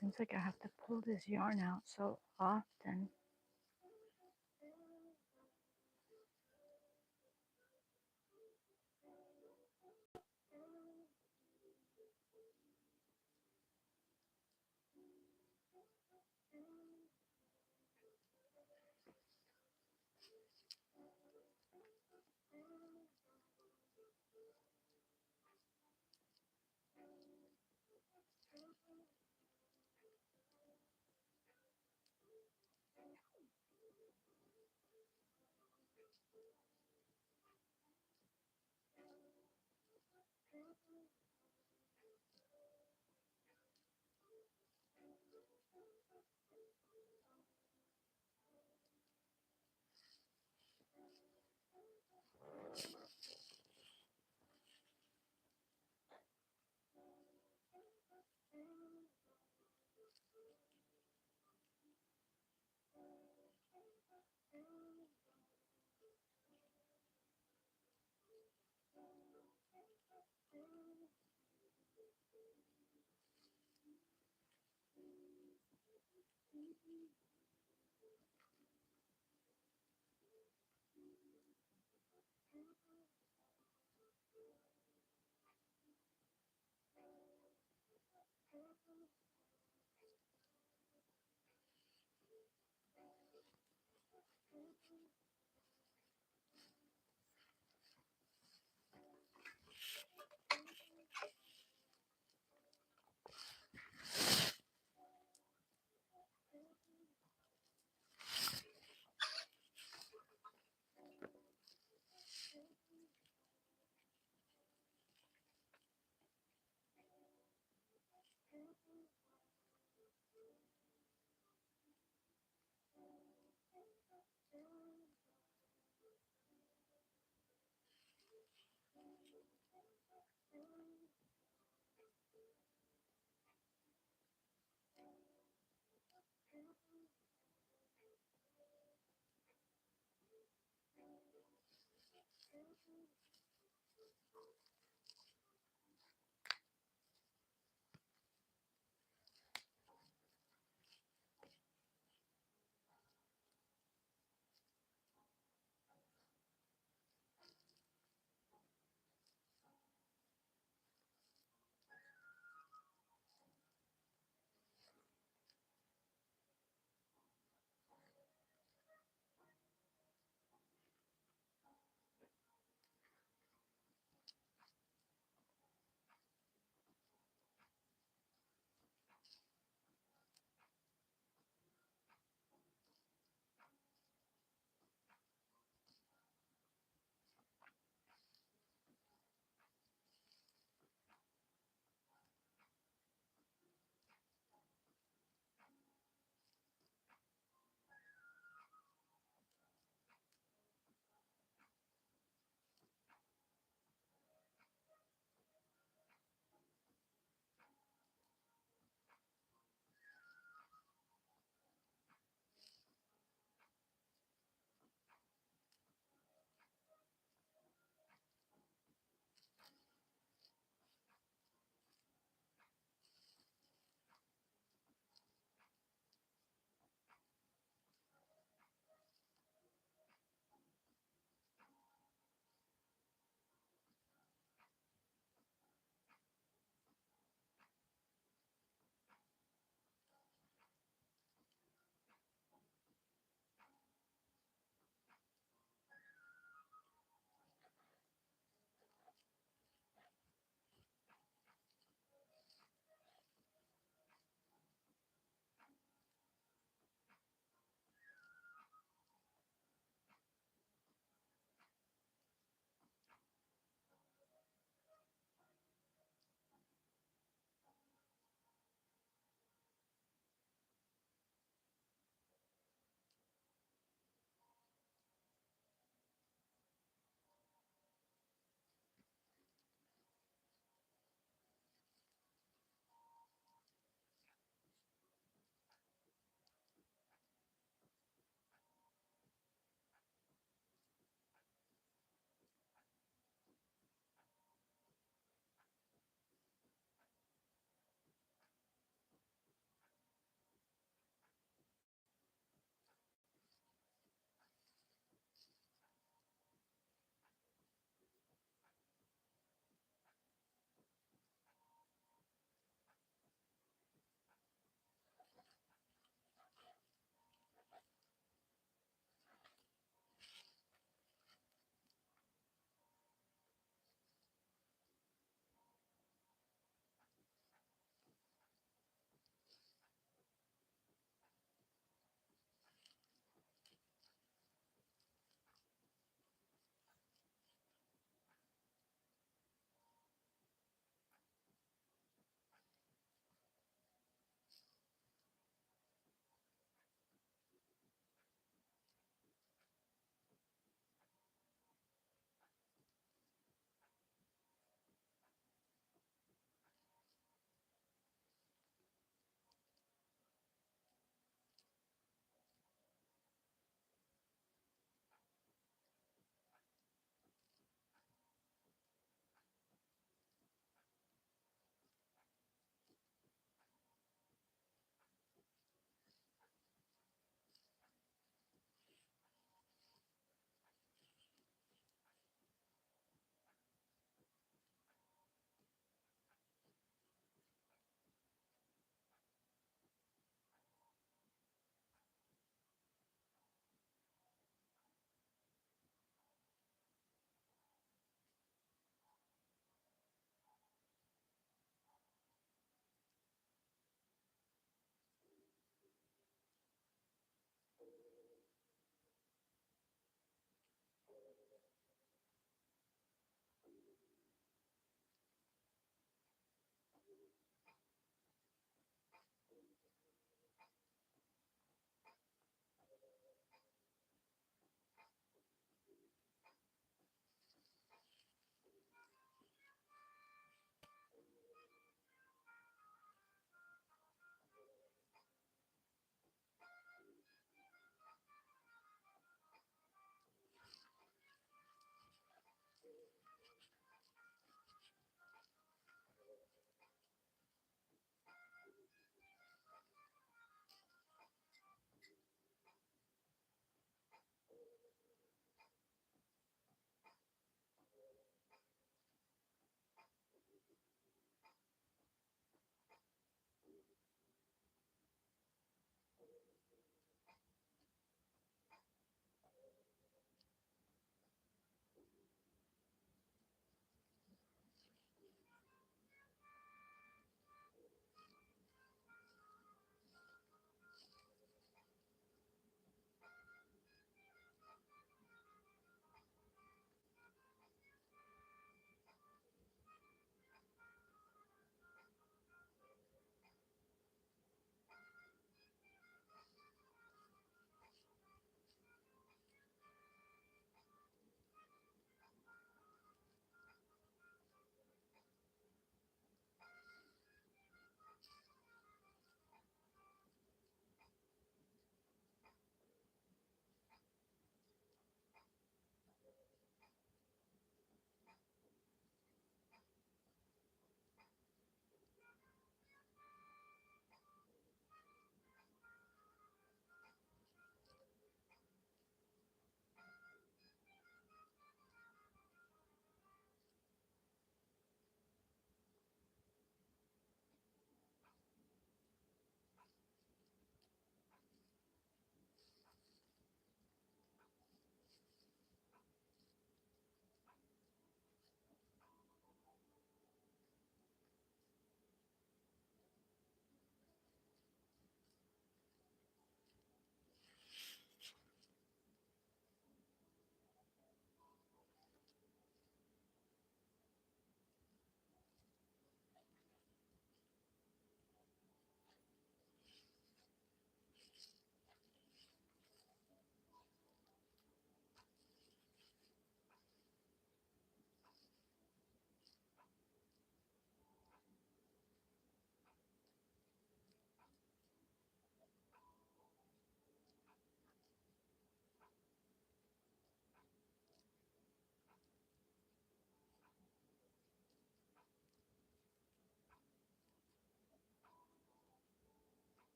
Seems like I have to pull this yarn out so often.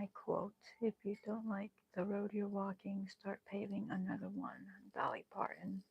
I quote, if you don't like the road you're walking, start paving another one. Dolly Parton.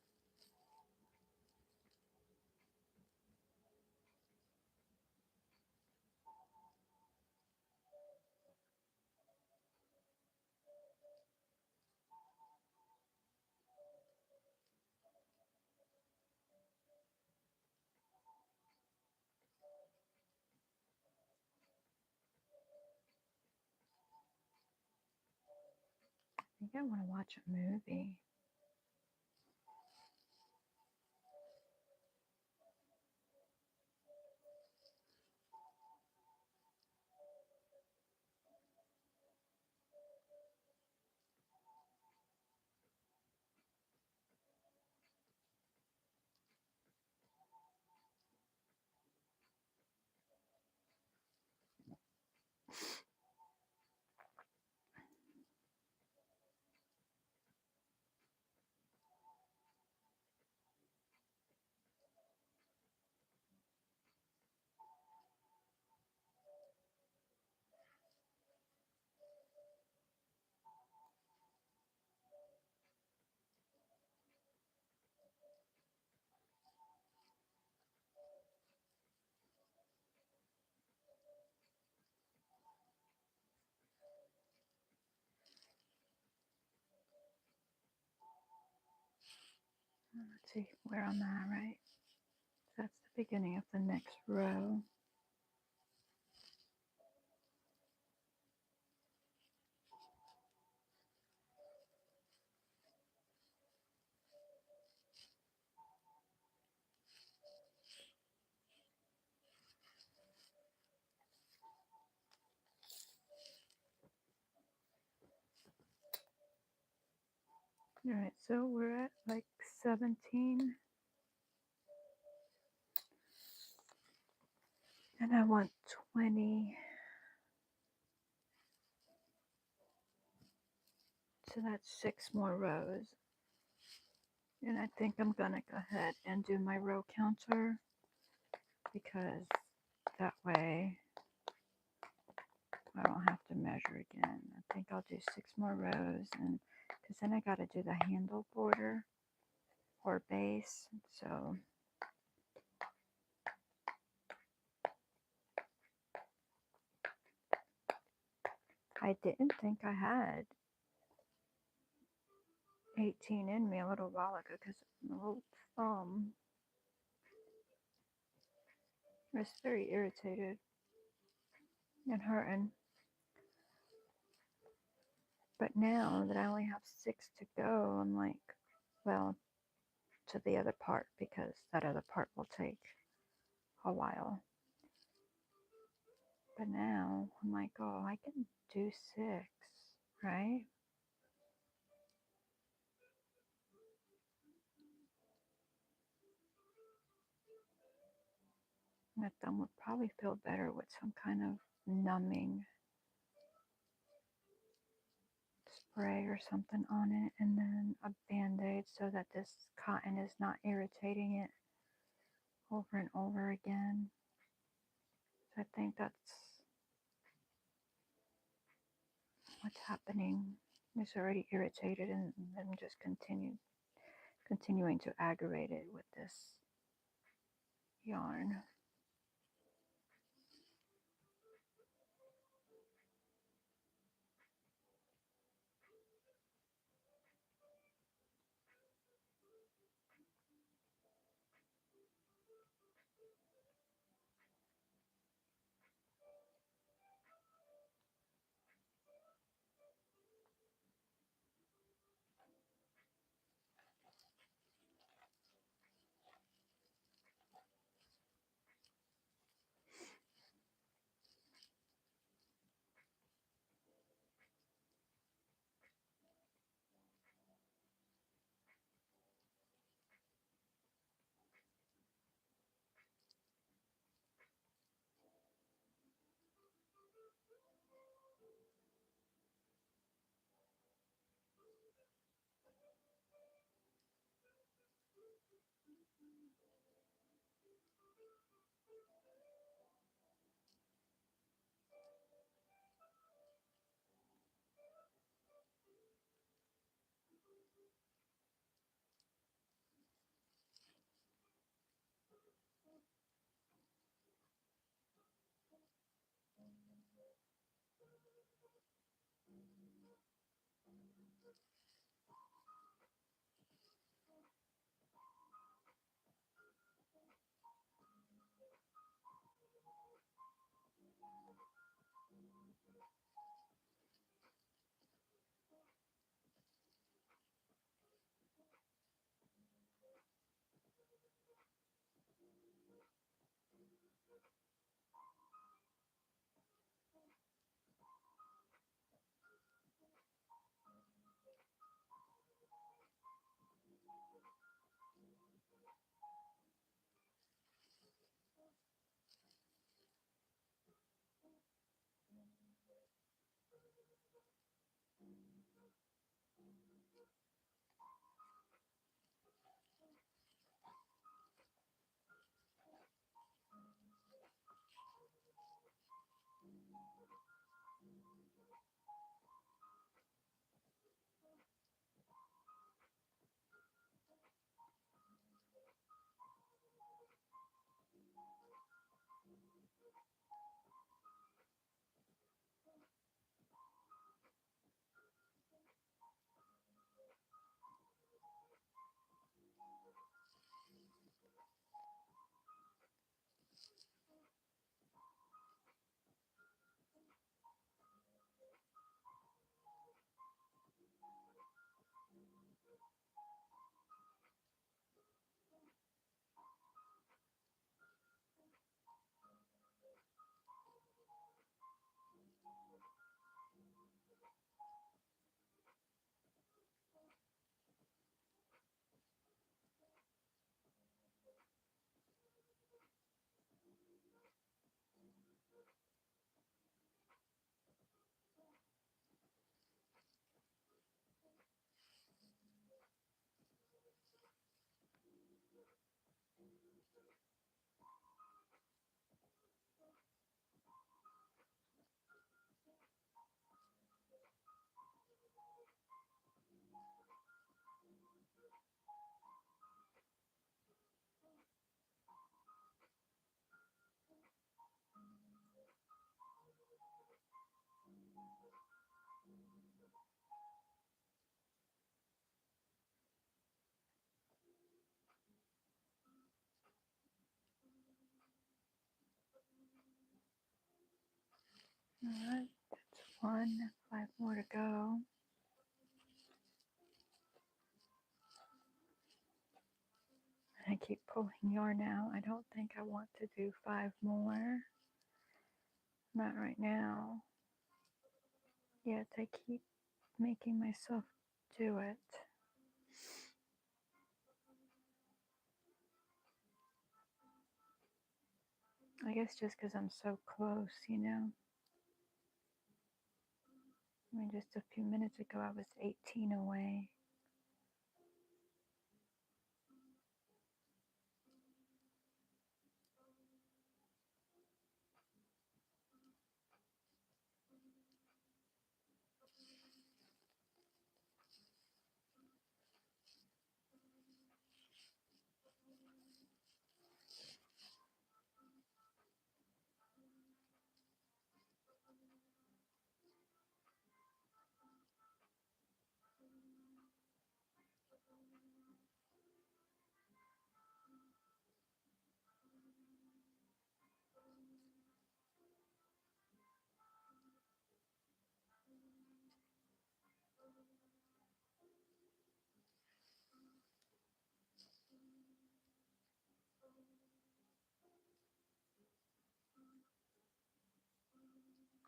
I think I want to watch a movie. Let's see where I'm at, right? So that's the beginning of the next row. All right, so we're at like 17. And I want 20. So that's 6 more rows. And I think I'm going to go ahead and do my row counter because that way I don't have to measure again. I think I'll do 6 more rows, and because then I got to do the handle border or base. So I didn't think I had 18 in me a little while ago because my little thumb was very irritated and hurting. But now that I only have 6 to go, I'm like, well, to the other part because that other part will take a while. But now I'm like, oh, I can do 6, right? My thumb would probably feel better with some kind of numbing spray or something on it, and then a band-aid so that this cotton is not irritating it over and over again. So I think that's what's happening. It's already irritated, and I'm just continuing to aggravate it with this yarn. Alright, that's one, 5 more to go. I keep pulling yarn out. I don't think I want to do 5 more. Not right now. Yet I keep making myself do it. I guess just because I'm so close, you know. I mean, just a few minutes ago I was 18 away.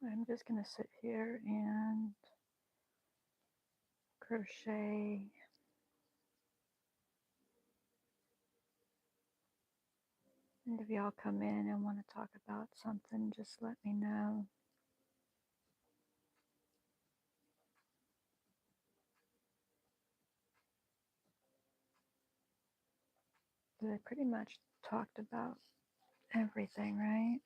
I'm just going to sit here and crochet. And if y'all come in and want to talk about something, just let me know. But I pretty much talked about everything, right?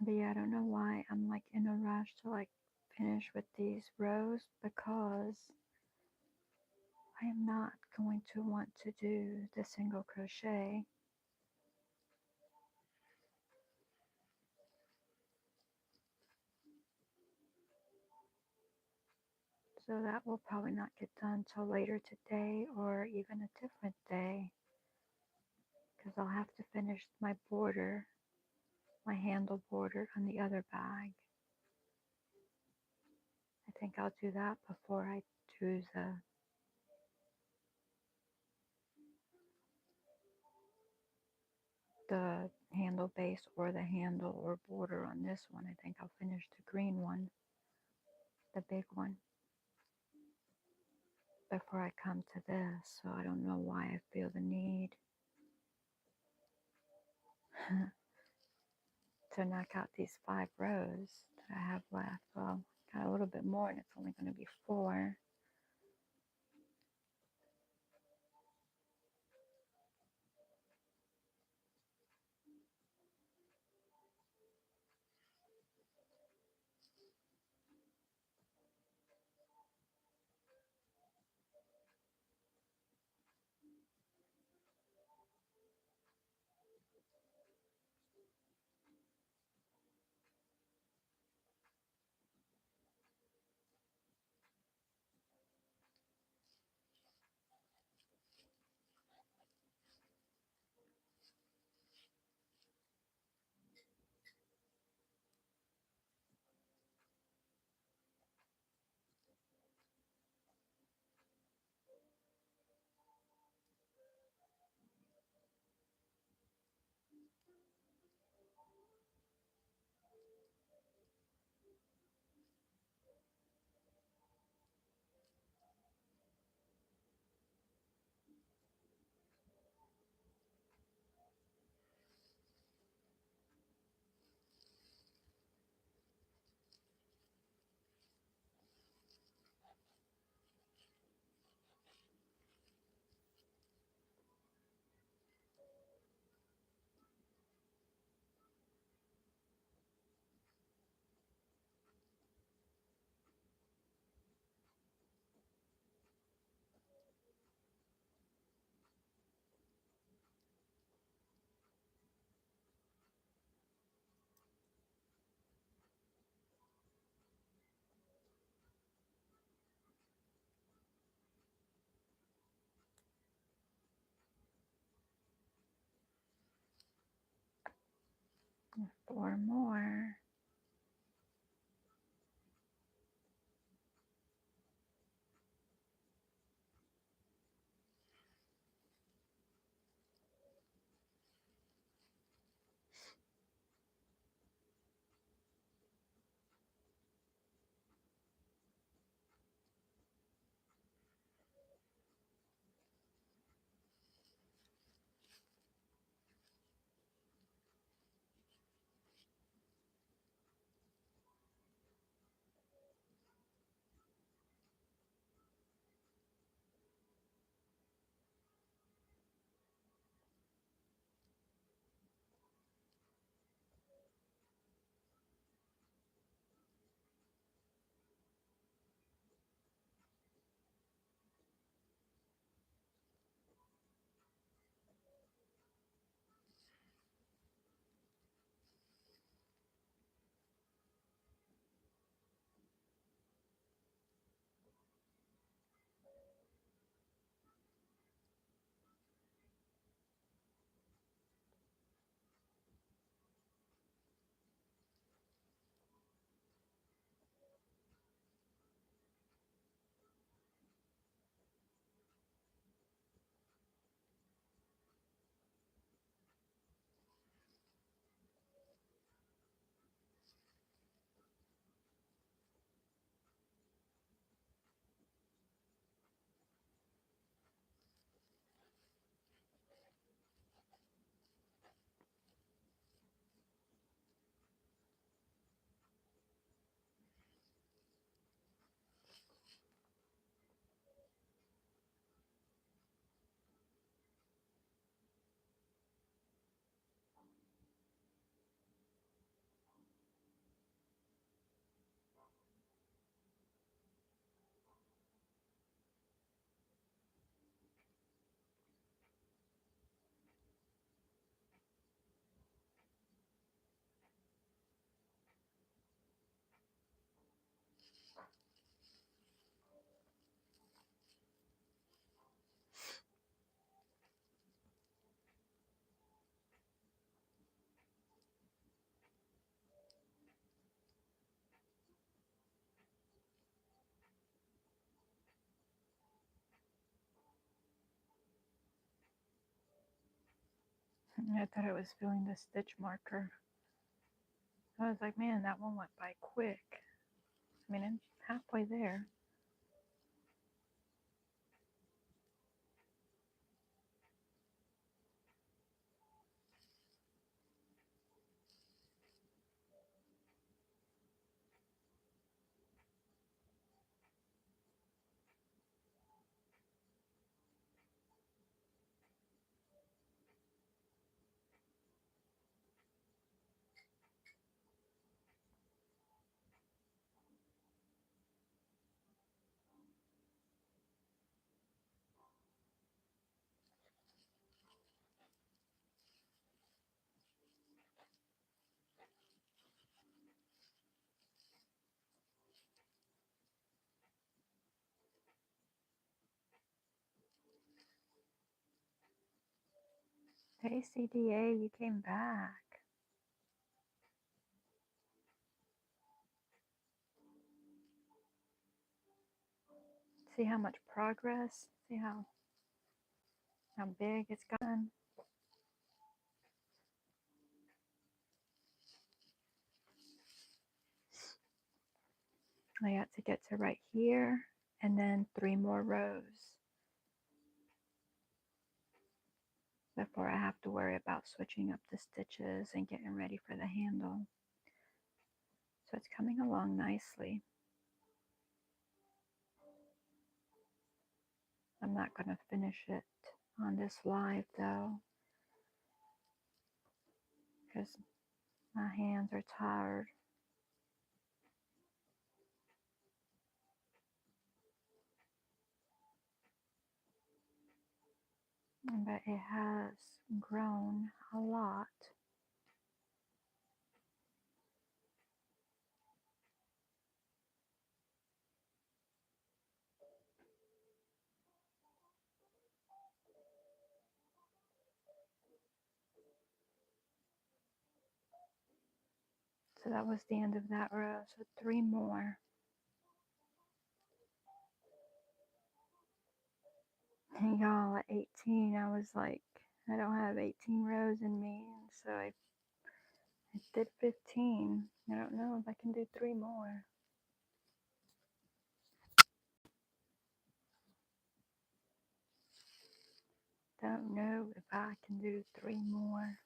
But yeah, I don't know why I'm like in a rush to like finish with these rows, because I am not going to want to do the single crochet. So that will probably not get done till later today or even a different day, because I'll have to finish my border, my handle border on the other bag. I think I'll do that before I do the handle base or the handle or border on this one. I think I'll finish the green one, the big one, before I come to this. So I don't know why I feel the need to knock out these 5 rows that I have left. Well, got a little bit more and it's only going to be 4. 4 more. I thought I was feeling the stitch marker. I was like, man, that one went by quick. I mean, I'm halfway there. Hey, CDA, you came back. See how much progress? See how big it's gotten? I got to get to right here and then 3 more rows before I have to worry about switching up the stitches and getting ready for the handle. So it's coming along nicely. I'm not going to finish it on this live though, because my hands are tired. But it has grown a lot. So that was the end of that row. So 3 more. And y'all, at 18, I was like, I don't have 18 rows in me. And so I did 15. I don't know if I can do 3 more. Don't know if I can do 3 more.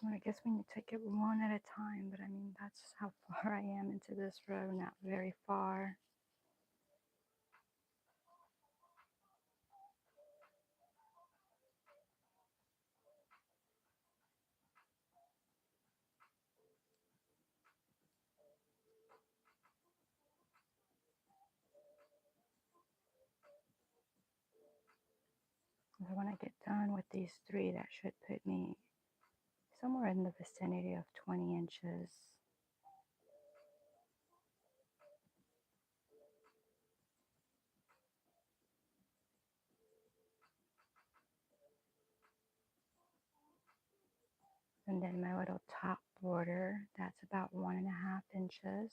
Well, I guess we need to take it one at a time, but I mean, that's how far I am into this row, not very far. So when I get done with these 3, that should put me somewhere in the vicinity of 20 inches. And then my little top border, that's about 1.5 inches.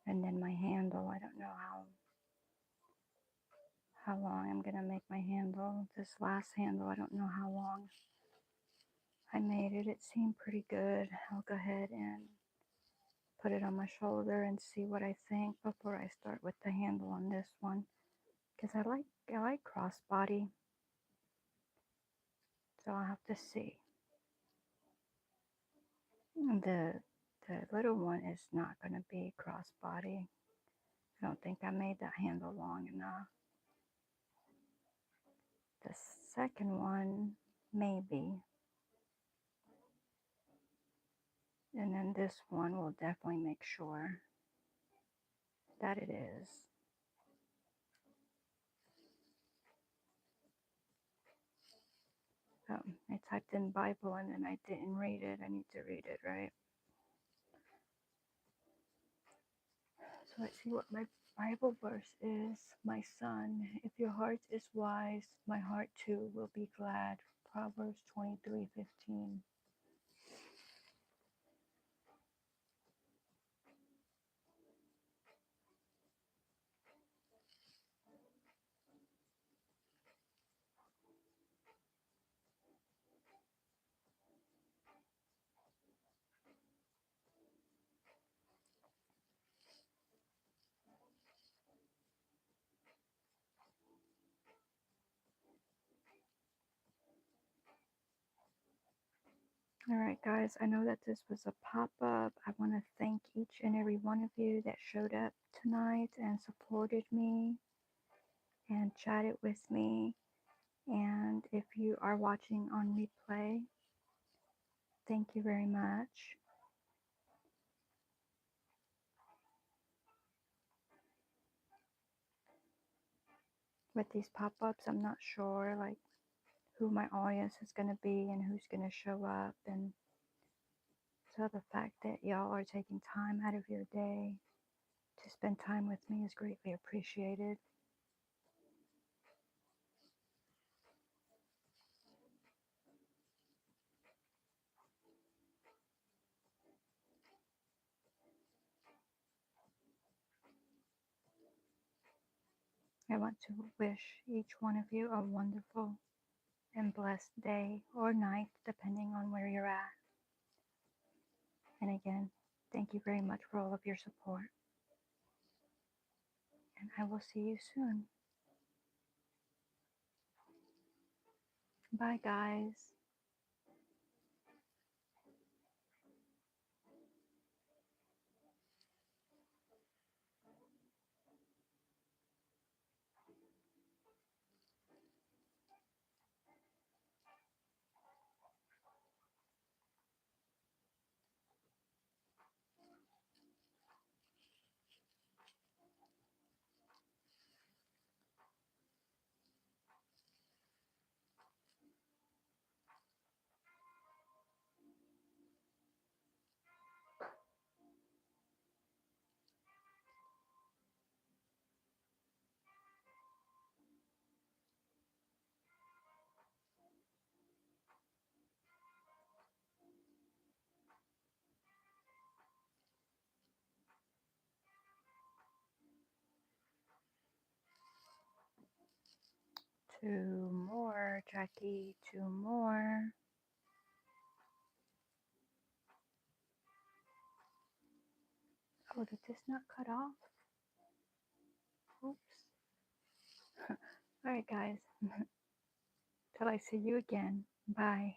And then my handle, I don't know how long I'm gonna make my handle. This last handle, I don't know how long I made it. It seemed pretty good. I'll go ahead and put it on my shoulder and see what I think before I start with the handle on this one, because I like crossbody, so I'll have to see. The little one is not going to be crossbody. I don't think I made that handle long enough. The second one, maybe. And then this one will definitely make sure that it is. Oh, I typed in Bible and then I didn't read it. I need to read it, right? So let's see what my Bible verse is. My son, if your heart is wise, my heart too will be glad. Proverbs 23:15. All right, guys, I know that this was a pop-up. I want to thank each and every one of you that showed up tonight and supported me and chatted with me. And if you are watching on replay, thank you very much. With these pop-ups, I'm not sure like who my audience is going to be and who's going to show up. And so the fact that y'all are taking time out of your day to spend time with me is greatly appreciated. I want to wish each one of you a wonderful and blessed day or night, depending on where you're at. And again, thank you very much for all of your support. And I will see you soon. Bye, guys. 2 more, Jackie. 2 more. Oh, did this not cut off? Oops. All right, guys. Till I see you again. Bye.